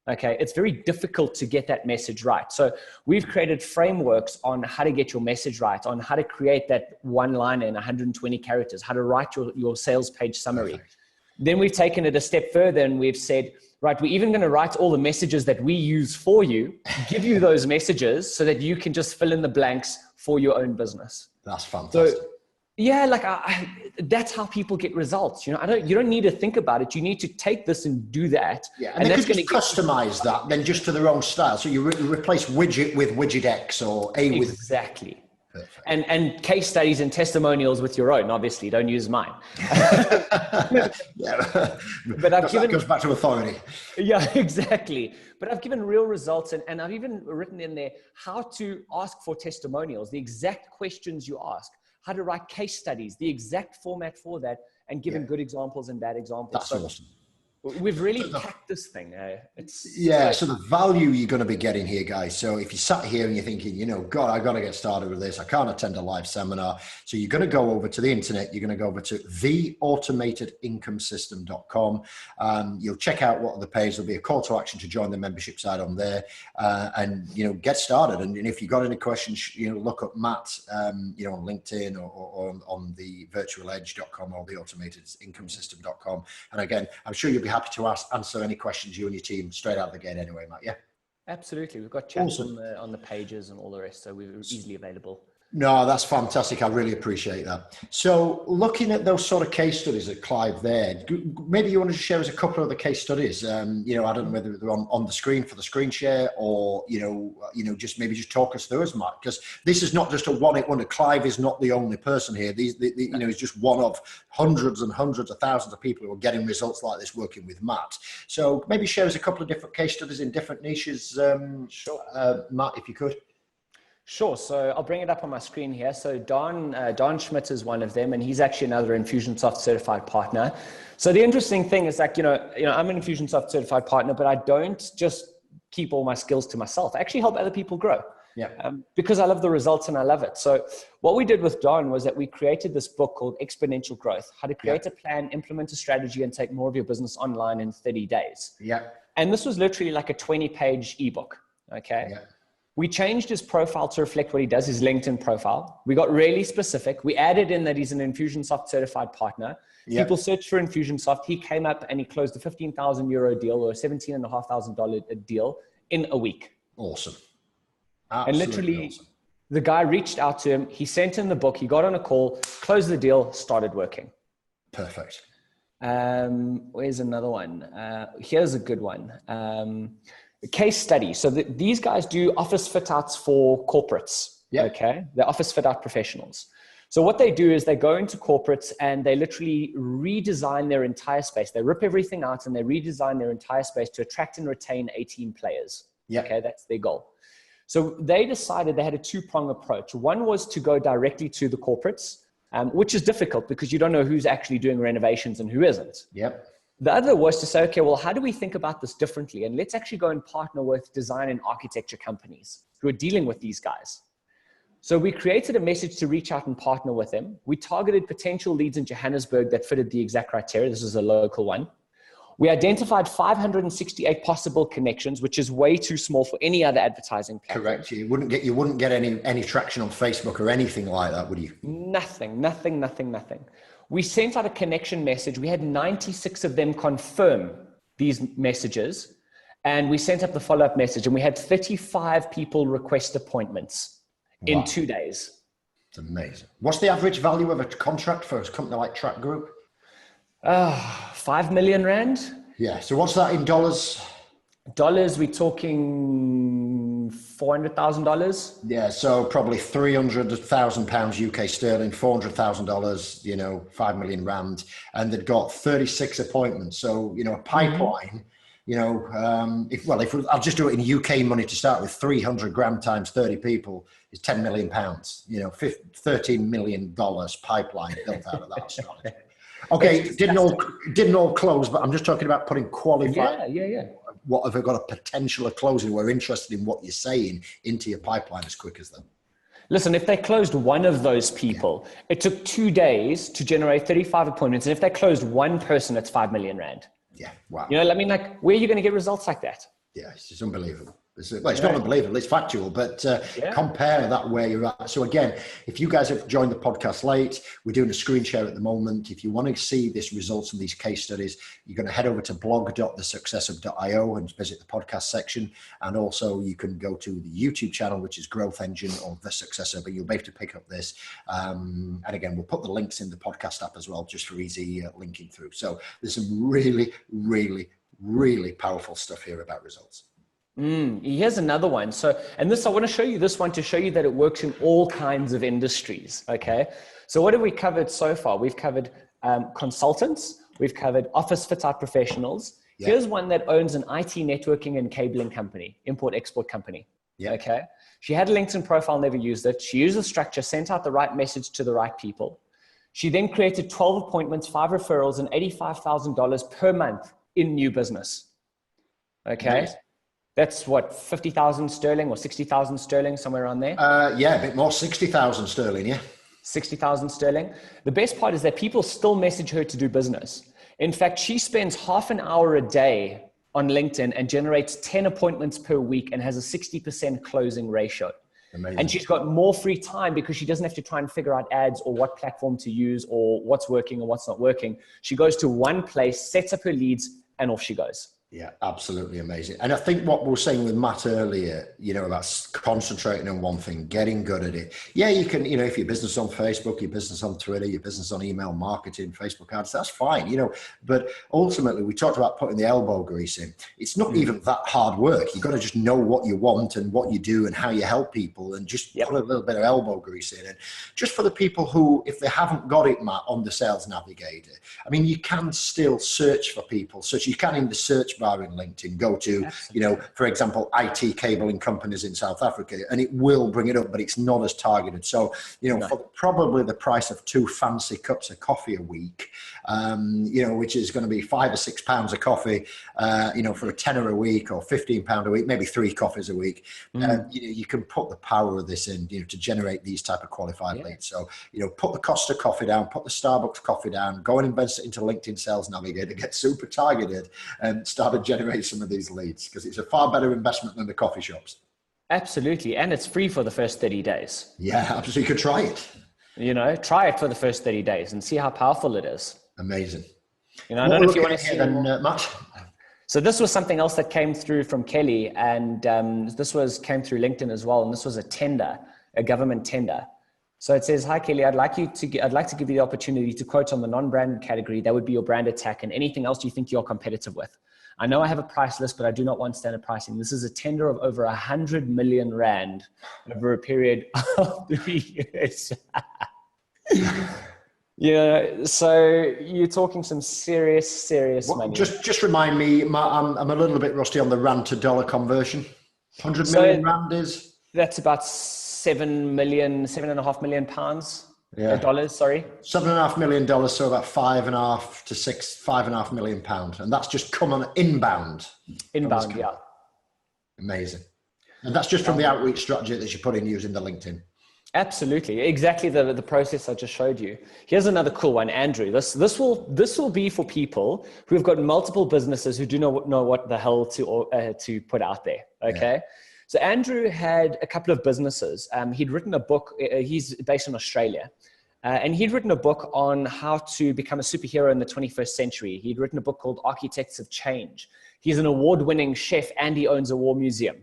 Okay, it's very difficult to get that message right. So we've created frameworks on how to get your message right, on how to create that one liner in 120 characters, how to write your sales page summary. Perfect. Then we've taken it a step further and we've said, right, we're even going to write all the messages that we use for you, give you those messages so that you can just fill in the blanks for your own business. That's fantastic. So, yeah, like that's how people get results. You know, you don't need to think about it. You need to take this and do that. Yeah, and that's going to customize that then just to their own style. So you replace widget with widget X or A with exactly. Perfect. And case studies and testimonials with your own. Obviously, don't use mine. Yeah, but I've given, that goes back to authority. Yeah, exactly. But I've given real results, and I've even written in there how to ask for testimonials, the exact questions you ask. How to write case studies, the exact format for that, and giving good examples and bad examples. That's awesome. We've really packed this thing. So the value you're going to be getting here, guys. So if you sat here and you're thinking, you know, God, I got to get started with this. I can't attend a live seminar. So you're going to go over to the internet. You're going to go over to theautomatedincomesystem.com. You'll check out what are the page. There'll be a call to action to join the membership side on there, and you know, get started. And if you've got any questions, you know, look up Matt, you know, on LinkedIn or on the virtualedge.com or theautomatedincomesystem.com. And again, I'm sure you'll be happy to answer any questions you and your team straight out of the gate anyway, Matt. Yeah, absolutely. We've got chats on the pages and all the rest, so we're easily available. No, that's fantastic. I really appreciate that. So looking at those sort of case studies that Clive there, maybe you want to share us a couple of the case studies. You know, I don't know whether they're on the screen for the screen share or, you know, just talk us through us, Matt, because this is not just a one-hit wonder. Clive is not the only person here. You know, he's just one of hundreds and hundreds of thousands of people who are getting results like this working with Matt. So maybe share us a couple of different case studies in different niches, sure. Matt, if you could. Sure. So I'll bring it up on my screen here. So Don Schmidt is one of them, and he's actually another Infusionsoft certified partner. So the interesting thing is, like, you know, I'm an Infusionsoft certified partner, but I don't just keep all my skills to myself. I actually help other people grow. Yeah. Because I love the results and I love it. So what we did with Don was that we created this book called Exponential Growth: How to Create a Plan, Implement a Strategy, and Take More of Your Business Online in 30 Days. Yeah. And this was literally like a 20-page ebook. Okay. Yeah. We changed his profile to reflect what he does, his LinkedIn profile. We got really specific. We added in that he's an Infusionsoft certified partner. Yep. People searched for Infusionsoft. He came up and he closed a 15,000 euro deal or a $17,500 deal in a week. Awesome. Absolutely. And literally, awesome. The guy reached out to him. He sent him the book. He got on a call, closed the deal, started working. Perfect. Where's another one? Here's a good one. Case study. So these guys do office fit outs for corporates. Yep. Okay. They're office fit out professionals. So what they do is they go into corporates and they literally redesign their entire space. They rip everything out and they redesign their entire space to attract and retain 18 players. Yep. Okay. That's their goal. So they decided they had a two-prong approach. One was to go directly to the corporates, which is difficult because you don't know who's actually doing renovations and who isn't. Yep. The other was to say, okay, well, how do we think about this differently? And let's actually go and partner with design and architecture companies who are dealing with these guys. So we created a message to reach out and partner with them. We targeted potential leads in Johannesburg that fitted the exact criteria. This is a local one. We identified 568 possible connections, which is way too small for any other advertising platform. Correct. You wouldn't get any traction on Facebook or anything like that, would you? Nothing. We sent out a connection message. We had 96 of them confirm these messages, and we sent up the follow-up message, and we had 35 people request appointments in 2 days. It's amazing. What's the average value of a contract for a company like Track Group? 5 million rand. Yeah. So what's that in dollars? Dollars, we're talking $400,000. Yeah. So probably £300,000 UK sterling, $400,000, you know, 5 million rand, and they've got 36 appointments. So, you know, a pipeline, you know, I'll just do it in UK money to start with, 300 grand times 30 people is 10 million pounds, you know, $13 million pipeline built out of that strategy. Okay, didn't all close, but I'm just talking about putting qualified. Yeah. What have I got a potential of closing? We're interested in what you're saying into your pipeline as quick as that. Listen, if they closed one of those people, it took 2 days to generate 35 appointments. And if they closed one person, it's 5 million rand. Yeah, wow. You know, I mean, like, where are you going to get results like that? Yeah, it's just unbelievable. It's not unbelievable, it's factual, but compare that where you're at. So again, if you guys have joined the podcast late, we're doing a screen share at the moment. If you want to see this results of these case studies, you're going to head over to blog.thesuccessor.io and visit the podcast section. And also you can go to the YouTube channel, which is Growth Engine or The Successor, but you'll be able to pick up this. And again, we'll put the links in the podcast app as well, just for easy linking through. So there's some really, really, really powerful stuff here about results. Here's another one. So, and this, I want to show you this one to show you that it works in all kinds of industries. Okay. So what have we covered so far? We've covered consultants. We've covered office fit out professionals. Yeah. Here's one that owns an IT networking and cabling company, import-export company. Yeah. Okay. She had a LinkedIn profile, never used it. She used the structure, sent out the right message to the right people. She then created 12 appointments, 5 referrals, and $85,000 per month in new business. Okay. Nice. That's what, 50,000 sterling or 60,000 sterling, somewhere around there? Yeah, a bit more, 60,000 sterling, yeah. 60,000 sterling. The best part is that people still message her to do business. In fact, she spends half an hour a day on LinkedIn and generates 10 appointments per week and has a 60% closing ratio. Amazing. And she's got more free time because she doesn't have to try and figure out ads or what platform to use or what's working or what's not working. She goes to one place, sets up her leads, and off she goes. Yeah, absolutely amazing. And I think what we were saying with Matt earlier, you know, about concentrating on one thing, getting good at it. Yeah, you can, you know, if your business on Facebook, your business on Twitter, your business on email marketing, Facebook ads, that's fine, you know. But ultimately, we talked about putting the elbow grease in. It's not even that hard work. You've got to just know what you want and what you do and how you help people and just put a little bit of elbow grease in. And just for the people who, if they haven't got it, Matt, on the Sales Navigator, I mean, you can still search for people. So you can in the search bar in LinkedIn go to, you know, for example, IT cabling companies in South Africa, and it will bring it up, but it's not as targeted. So, you know, for probably the price of 2 fancy cups of coffee a week, you know, which is going to be £5 or £6 of coffee, you know, for a tenner a week or £15 a week, maybe 3 coffees a week. You know, you can put the power of this in, you know, to generate these type of qualified leads. So, you know, put the cost of coffee down, put the Starbucks coffee down, go and invest it into LinkedIn Sales Navigator, get super targeted and start to generate some of these leads, because it's a far better investment than the coffee shops. Absolutely. And it's free for the first 30 days. Yeah, absolutely. You could try it. You know, try it for the first 30 days and see how powerful it is. Amazing. You know, I don't know if you want to see then, Matt. So this was something else that came through from Kelly, and this came through LinkedIn as well. And this was a tender, a government tender. So it says, "Hi Kelly, I'd like to give you the opportunity to quote on the non-branded category. That would be your brand attack and anything else you think you're competitive with. I know I have a price list, but I do not want standard pricing. This is a tender of over 100 million rand over a period of 3 years." Yeah, so you're talking some serious money. Just remind me, I'm a little bit rusty on the rand to dollar conversion. 100 million rand is? That's about 7.5 million pounds. Yeah. Dollars, sorry. $7.5 million, so about £5.5 million, and that's just come on inbound. Inbound, yeah. Amazing, and that's just from the outreach strategy that you put in using the LinkedIn. Absolutely, exactly the process I just showed you. Here's another cool one, Andrew. This will be for people who've got multiple businesses who do not know what the hell to put out there. Okay, so Andrew had a couple of businesses. He'd written a book. He's based in Australia, and he'd written a book on how to become a superhero in the 21st century. He'd written a book called Architects of Change. He's an award-winning chef, and he owns a war museum.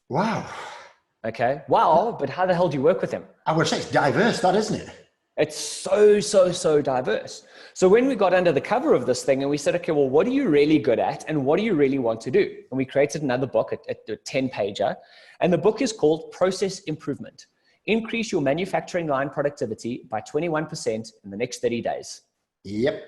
Wow. Okay. Wow. But how the hell do you work with him? I would say it's diverse, that, isn't it? It's so diverse. So when we got under the cover of this thing and we said, okay, well, what are you really good at and what do you really want to do? And we created another book, a 10-pager. And the book is called Process Improvement. Increase your manufacturing line productivity by 21% in the next 30 days. Yep.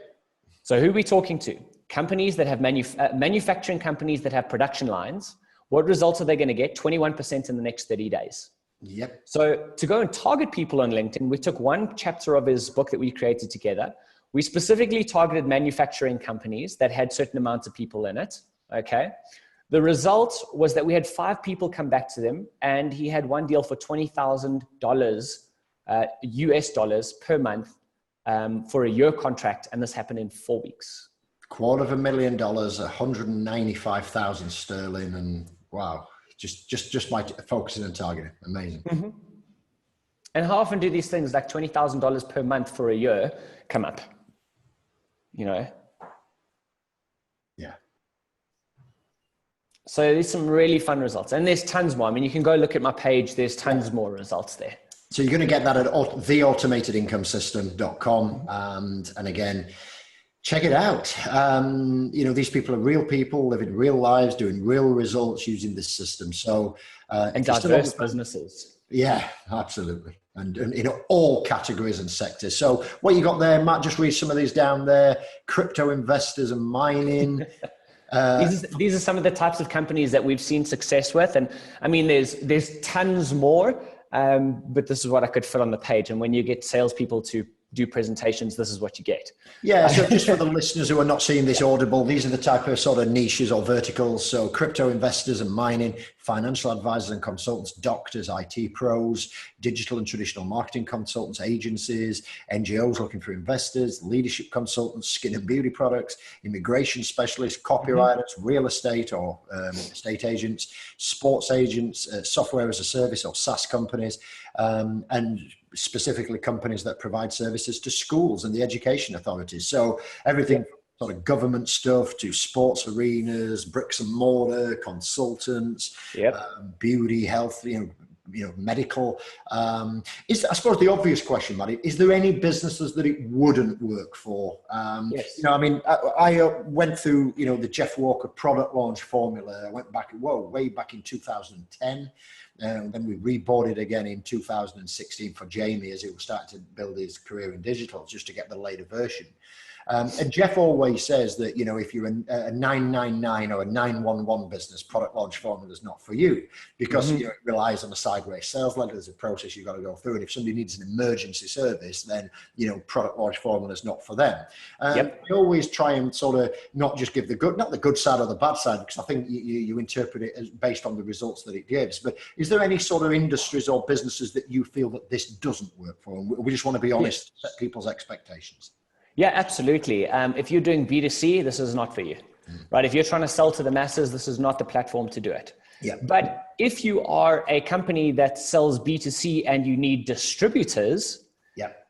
So who are we talking to? Companies that have manufacturing companies that have production lines. What results are they going to get? 21% in the next 30 days. Yep. So to go and target people on LinkedIn, we took one chapter of his book that we created together. We specifically targeted manufacturing companies that had certain amounts of people in it. Okay. The result was that we had 5 people come back to them, and he had one deal for $20,000 US dollars per month for a year contract. And this happened in 4 weeks. $250,000, 195,000 sterling, and wow, just by focusing and targeting, amazing. Mm-hmm. And how often do these things like $20,000 per month for a year come up? You know? Yeah. So there's some really fun results, and there's tons more. I mean, you can go look at my page. There's tons more results there. So you're going to get that at theautomatedincomesystem.com, and again, check it out. These people are real people living real lives, doing real results using this system. So, and diverse businesses. Yeah, absolutely. And in all categories and sectors. So what you got there, Matt, just read some of these down there. Crypto investors and mining. These are some of the types of companies that we've seen success with. And I mean, there's tons more, but this is what I could fit on the page. And when you get salespeople to do presentations, this is what you get. Yeah, so just for the listeners who are not seeing this audible, these are the type of sort of niches or verticals. So crypto investors and mining, financial advisors and consultants, doctors, IT pros, digital and traditional marketing consultants, agencies, NGOs looking for investors, leadership consultants, skin and beauty products, immigration specialists, copywriters, real estate or estate agents, sports agents, software as a service or SaaS companies, and specifically companies that provide services to schools and the education authorities. So everything from sort of government stuff to sports arenas, bricks and mortar, consultants, beauty, health, medical. I suppose the obvious question, Matty, is there any businesses that it wouldn't work for? Yes. I went through, the Jeff Walker product launch formula. I went back, way back in 2010. And then we reboarded again in 2016 for Jamie as he was starting to build his career in digital, just to get the later version. And Jeff always says that, if you're a 999 or a 911 business, product launch formula is not for you, because it relies on a sideways sales ladder. There's a process you've got to go through. And if somebody needs an emergency service, then, product launch formula is not for them. I always try and sort of not just give not the good side or the bad side, because I think you interpret it as based on the results that it gives. But is there any sort of industries or businesses that you feel that this doesn't work for? And we just want to be honest, set people's expectations. Yeah, absolutely. If you're doing B2C, this is not for you, right? If you're trying to sell to the masses, this is not the platform to do it. Yeah. But if you are a company that sells B2C and you need distributors,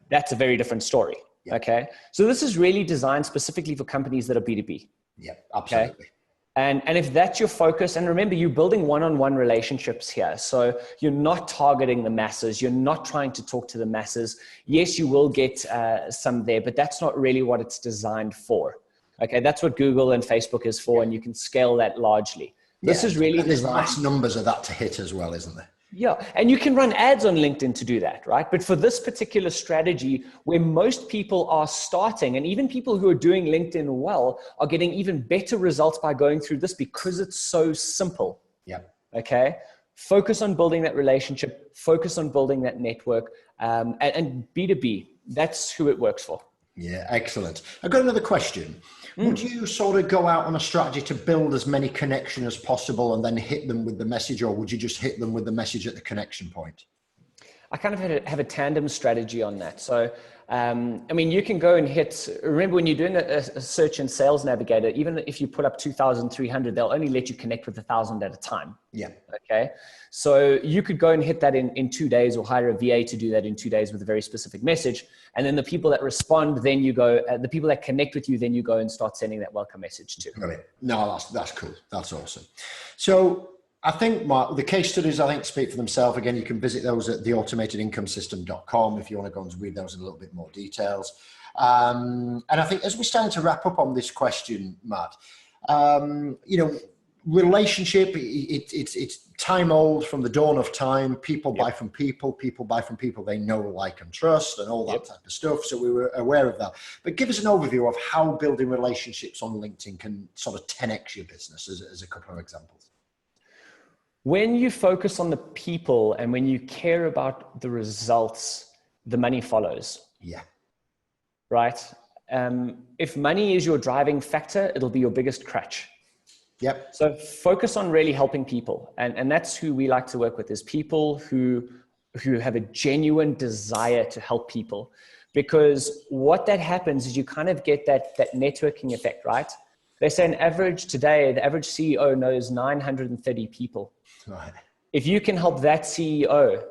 that's a very different story. Yeah. Okay. So this is really designed specifically for companies that are B2B. Yeah, absolutely. Okay? And if that's your focus, and remember, you're building one-on-one relationships here. So you're not targeting the masses. You're not trying to talk to the masses. Yes, you will get some there, but that's not really what it's designed for. Okay, that's what Google and Facebook is for, and you can scale that largely. This is really there's mass numbers of that to hit as well, isn't there? Yeah, and you can run ads on LinkedIn to do that, right? But for this particular strategy, where most people are starting, and even people who are doing LinkedIn well are getting even better results by going through this because it's so simple. Yeah. Okay. Focus on building that relationship, focus on building that network, and B2B, that's who it works for. Yeah, excellent. I've got another question. Would you sort of go out on a strategy to build as many connections as possible and then hit them with the message, or would you just hit them with the message at the connection point? I kind of have a tandem strategy on that. So, I mean, you can go and remember when you're doing a search in Sales Navigator, even if you put up 2,300, they'll only let you connect with 1,000 at a time. Yeah. Okay. So you could go and hit that in 2 days, or hire a VA to do that in 2 days with a very specific message. And then the people that respond, then you go, the people that connect with you, then you go and start sending that welcome message to. Brilliant. No, that's cool. That's awesome. So I think, Mark, the case studies, I think, speak for themselves. Again, you can visit those at theautomatedincomesystem.com if you want to go and read those in a little bit more details. And I think as we're starting to wrap up on this question, Matt, relationship, it's time old from the dawn of time. People buy from people buy from people they know, like, and trust, and all that type of stuff. So we were aware of that. But give us an overview of how building relationships on LinkedIn can sort of 10x your business as a couple of examples. When you focus on the people and when you care about the results, the money follows. Yeah. Right? If money is your driving factor, it'll be your biggest crutch. Yep. So focus on really helping people. And that's who we like to work with, is people who have a genuine desire to help people. Because what that happens is you kind of get that networking effect, right? They say the average CEO knows 930 people. Right. If you can help that CEO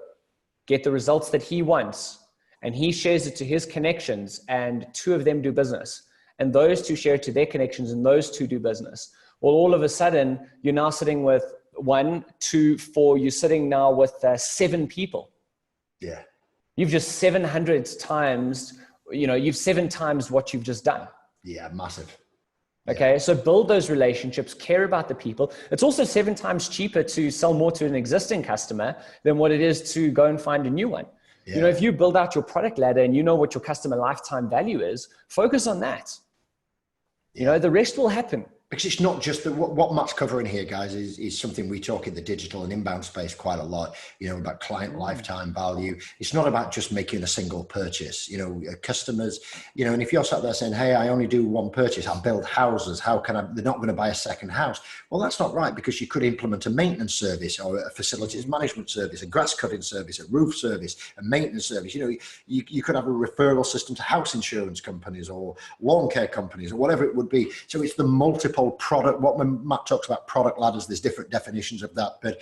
get the results that he wants, and he shares it to his connections, and 2 of them do business, and those 2 share it to their connections, and those 2 do business, well, all of a sudden, you're now sitting with 1, 2, 4, you're sitting now with 7 people. Yeah. You've just 700 times, you've 7 times what you've just done. Yeah, massive. Okay, so build those relationships, care about the people. It's also 7 times cheaper to sell more to an existing customer than what it is to go and find a new one. Yeah. If you build out your product ladder and you know what your customer lifetime value is, focus on that. Yeah. The rest will happen. Because it's not just what Matt's covering here, guys, is something we talk in the digital and inbound space quite a lot, about client lifetime value. It's not about just making a single purchase, customers, and if you're sat there saying, hey, I only do 1 purchase, I build houses, they're not going to buy a second house. Well, that's not right, because you could implement a maintenance service or a facilities management service, a grass cutting service, a roof service, a maintenance service. You could have a referral system to house insurance companies or lawn care companies or whatever it would be. So it's the multiple product, when Matt talks about product ladders, there's different definitions of that, but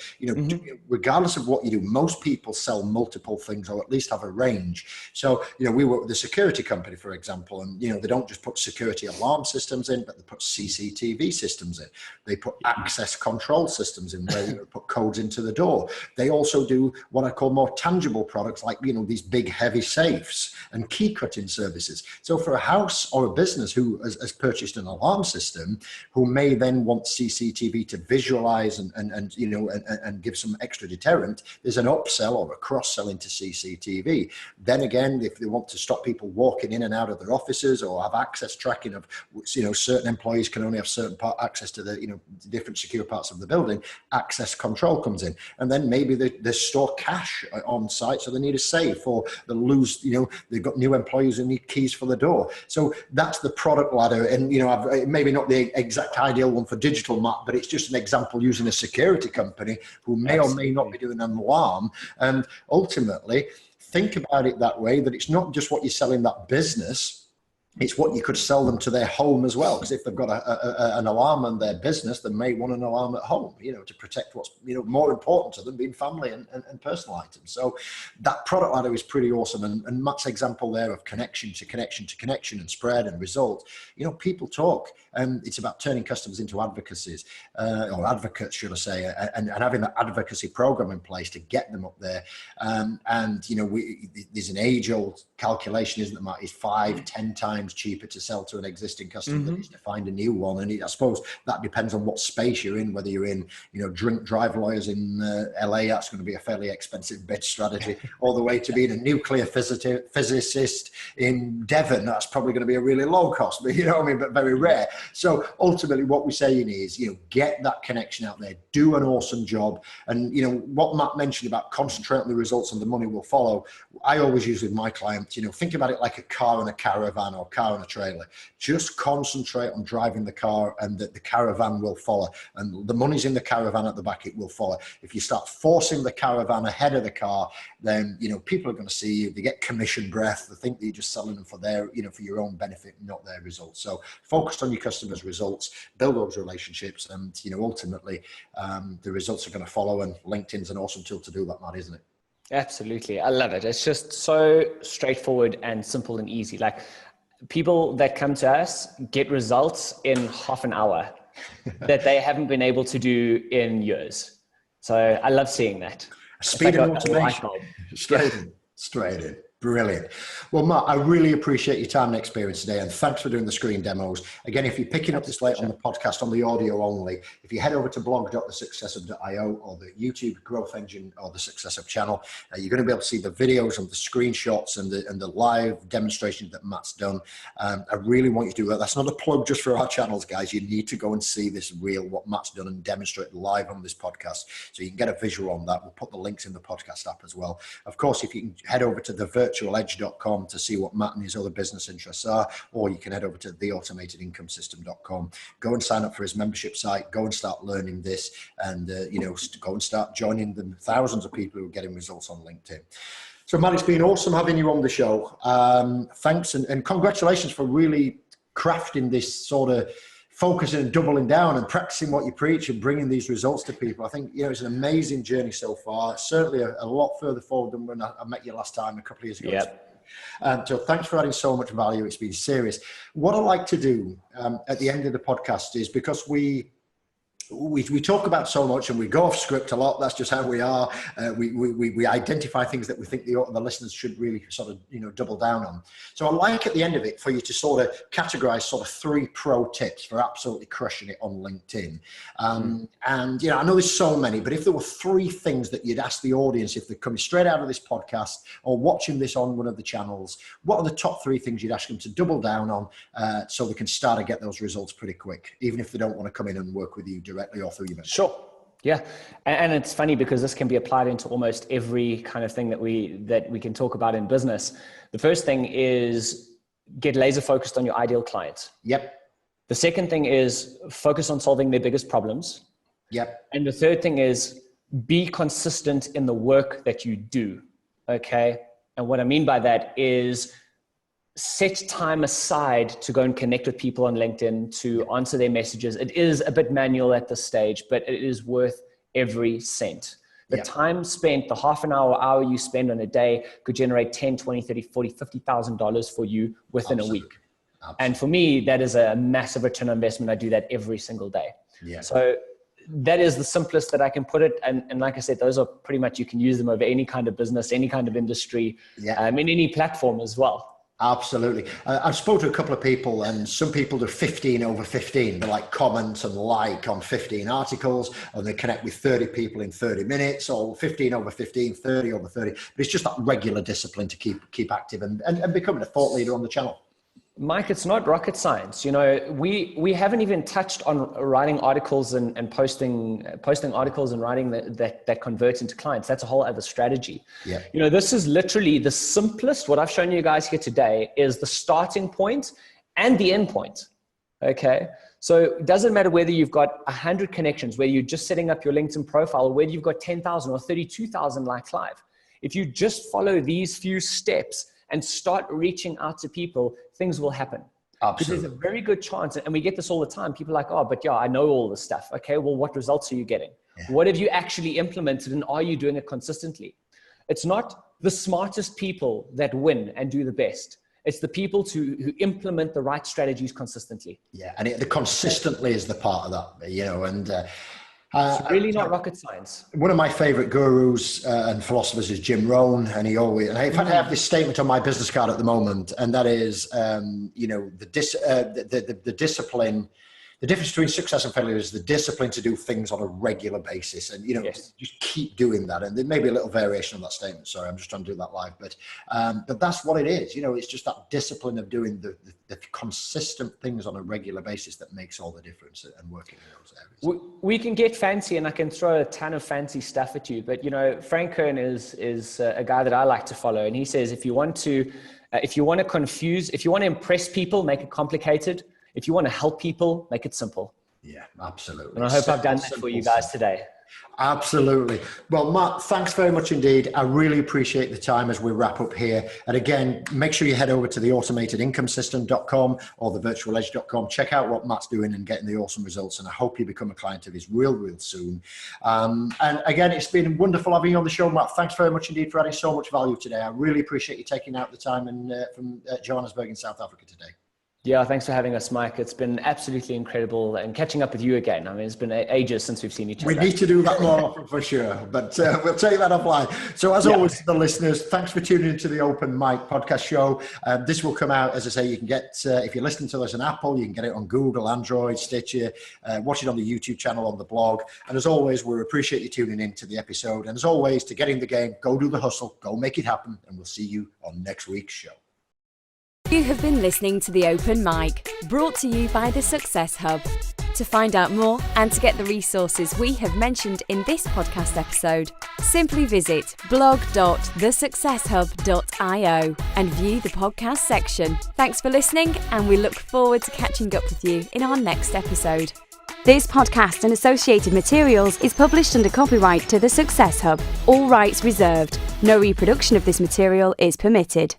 regardless of what you do, most people sell multiple things, or at least have a range. So we work with a security company, for example, and they don't just put security alarm systems in, but they put CCTV systems in, they put access control systems in, where you put codes into the door. They also do what I call more tangible products, like these big heavy safes and key cutting services. So for a house or a business who has purchased an alarm system, who may then want CCTV to visualize and give some extra deterrent, there's an upsell or a cross-sell into CCTV. Then again, if they want to stop people walking in and out of their offices, or have access tracking of, certain employees can only have certain access to the, different secure parts of the building, access control comes in. And then maybe they store cash on site, so they need a safe, or they lose, they've got new employees who need keys for the door. So that's the product ladder. And, maybe not the exact ideal one for digital, Matt, but it's just an example using a security company who may or may not be doing an alarm. And ultimately, think about it that way, that it's not just what you sell in that business, it's what you could sell them to their home as well. Because if they've got an alarm in their business, they may want an alarm at home, to protect what's more important to them, being family and personal items. So that product ladder is pretty awesome. And Matt's example there of connection to connection to connection and spread and result, people talk. It's about turning customers into advocacies, or advocates, should I say, and having that advocacy program in place to get them up there. There's an age-old calculation, isn't it, Matt? It's 5-10 times cheaper to sell to an existing customer than it is to find a new one. And I suppose that depends on what space you're in, whether you're in, drink drive lawyers in LA, that's going to be a fairly expensive bid strategy, all the way to being a nuclear physicist in Devon, that's probably going to be a really low cost, but but very rare. So ultimately what we're saying is, get that connection out there, do an awesome job. And, what Matt mentioned about concentrate on the results and the money will follow, I always use with my clients, think about it like a car and a caravan, or car and a trailer. Just concentrate on driving the car, and the caravan will follow. And the money's in the caravan at the back, it will follow. If you start forcing the caravan ahead of the car, then, you know, people are going to see you. They get commission breath. They think that you're just selling them for their, you know, for your own benefit, not their results. So focus on your customers' results, build those relationships, and, you know, ultimately the results are going to follow. And LinkedIn's an awesome tool to do that, Matt, isn't it? Absolutely. I love it. It's just so straightforward and simple and easy. Like, people that come to us get results in half an hour that they haven't been able to do in years. So I love seeing that. Speed and automation. Straight in. Brilliant. Well, Matt, I really appreciate your time and experience today, and thanks for doing the screen demos. Again, if you're picking up this late on the podcast on the audio only, if you head over to blog.thesuccesshub.io or the YouTube Growth Engine or the Success Hub channel, you're going to be able to see the videos and the screenshots and the live demonstrations that Matt's done. I really want you to do that. That's not a plug just for our channels, guys. You need to go and see this what Matt's done and demonstrate live on this podcast, so you can get a visual on that. We'll put the links in the podcast app as well. Of course, if you can head over to the virtualedge.com to see what Matt and his other business interests are, or you can head over to theautomatedincomesystem.com. Go and sign up for his membership site. Go and start learning this, and you know, go and start joining the thousands of people who are getting results on LinkedIn. So, Matt, it's been awesome having you on the show. Thanks, and congratulations for really crafting this sort of focusing and doubling down and practicing what you preach and bringing these results to people. I think, you know, it's an amazing journey so far. Certainly a lot further forward than when I met you last time a couple of years ago. Yep. So thanks for adding so much value. It's been serious. What I like to do at the end of the podcast is, because we talk about so much and we go off script a lot. That's just how we are. We identify things that we think the listeners should really sort of, you know, double down on. So I like at the end of it for you to sort of categorize sort of 3 pro tips for absolutely crushing it on LinkedIn. And, you know, I know there's so many, but if there were 3 things that you'd ask the audience, if they're coming straight out of this podcast or watching this on one of the channels, what are the top 3 things you'd ask them to double down on so they can start to get those results pretty quick, even if they don't want to come in and work with you directly or through your Sure. Yeah. And it's funny because this can be applied into almost every kind of thing that we can talk about in business. The first thing is get laser focused on your ideal client. Yep. The second thing is focus on solving their biggest problems. Yep. And the third thing is be consistent in the work that you do. Okay. And what I mean by that is set time aside to go and connect with people on LinkedIn, to answer their messages. It is a bit manual at this stage, but it is worth every cent. The time spent, the half an hour you spend on a day could generate $10, $20, $30, $40, $50,000 for you within a week. And for me, that is a massive return on investment. I do that every single day. So that is the simplest that I can put it. And like I said, those are pretty much, you can use them over any kind of business, any kind of industry, in any platform as well. Absolutely. I've spoken to a couple of people, and some people do 15 over 15. They like comment and like on 15 articles, and they connect with 30 people in 30 minutes, or 15 over 15, 30 over 30. But it's just that regular discipline to keep active and becoming a thought leader on the channel. Mike, it's not rocket science. You know, we haven't even touched on writing articles and posting articles and writing that converts into clients. That's a whole other strategy. Yeah. You know, this is literally the simplest. What I've shown you guys here today is the starting point and the end point. Okay. So it doesn't matter whether you've got 100 connections, whether you're just setting up your LinkedIn profile, or whether you've got 10,000 or 32,000 likes live. If you just follow these few steps and start reaching out to people, things will happen. Absolutely. Because there's a very good chance, and we get this all the time. People are like, oh, but yeah, I know all this stuff. Okay, well, what results are you getting? Yeah. What have you actually implemented, and are you doing it consistently? It's not the smartest people that win and do the best. It's the people who implement the right strategies consistently. Yeah, and the consistently is the part of that, you know, and it's really not rocket science. One of my favorite gurus and philosophers is Jim Rohn, and in fact, I have this statement on my business card at the moment, and that is, you know, the discipline. The difference between success and failure is the discipline to do things on a regular basis, and, you know, just keep doing that. And there may be a little variation on that statement. Sorry, I'm just trying to do that live, but that's what it is. You know, it's just that discipline of doing the consistent things on a regular basis that makes all the difference and working in those areas. We can get fancy, and I can throw a ton of fancy stuff at you, but, you know, Frank Kern is a guy that I like to follow, and he says if you want to If you want to confuse, if you want to impress people, make it complicated. If you want to help people, make it simple. Yeah, absolutely. And I hope I've done that for you guys today. Absolutely. Well, Matt, thanks very much indeed. I really appreciate the time as we wrap up here. And again, make sure you head over to the automatedincomesystem.com or the virtualedge.com. Check out what Matt's doing and getting the awesome results. And I hope you become a client of his real soon. And again, it's been wonderful having you on the show, Matt. Thanks very much indeed for adding so much value today. I really appreciate you taking out the time from Johannesburg in South Africa today. Yeah, thanks for having us, Mike. It's been absolutely incredible and catching up with you again. I mean, it's been ages since we've seen each other. We need to do that more often for sure, but we'll take that offline. So as always, to the listeners, thanks for tuning into the Open Mic podcast show. This will come out, as I say, you can get, if you're listening to this on Apple, you can get it on Google, Android, Stitcher, watch it on the YouTube channel, on the blog. And as always, we appreciate you tuning in to the episode. And as always, to get in the game, go do the hustle, go make it happen. And we'll see you on next week's show. You have been listening to The Open Mic, brought to you by The Success Hub. To find out more and to get the resources we have mentioned in this podcast episode, simply visit blog.thesuccesshub.io and view the podcast section. Thanks for listening, and we look forward to catching up with you in our next episode. This podcast and associated materials is published under copyright to The Success Hub. All rights reserved. No reproduction of this material is permitted.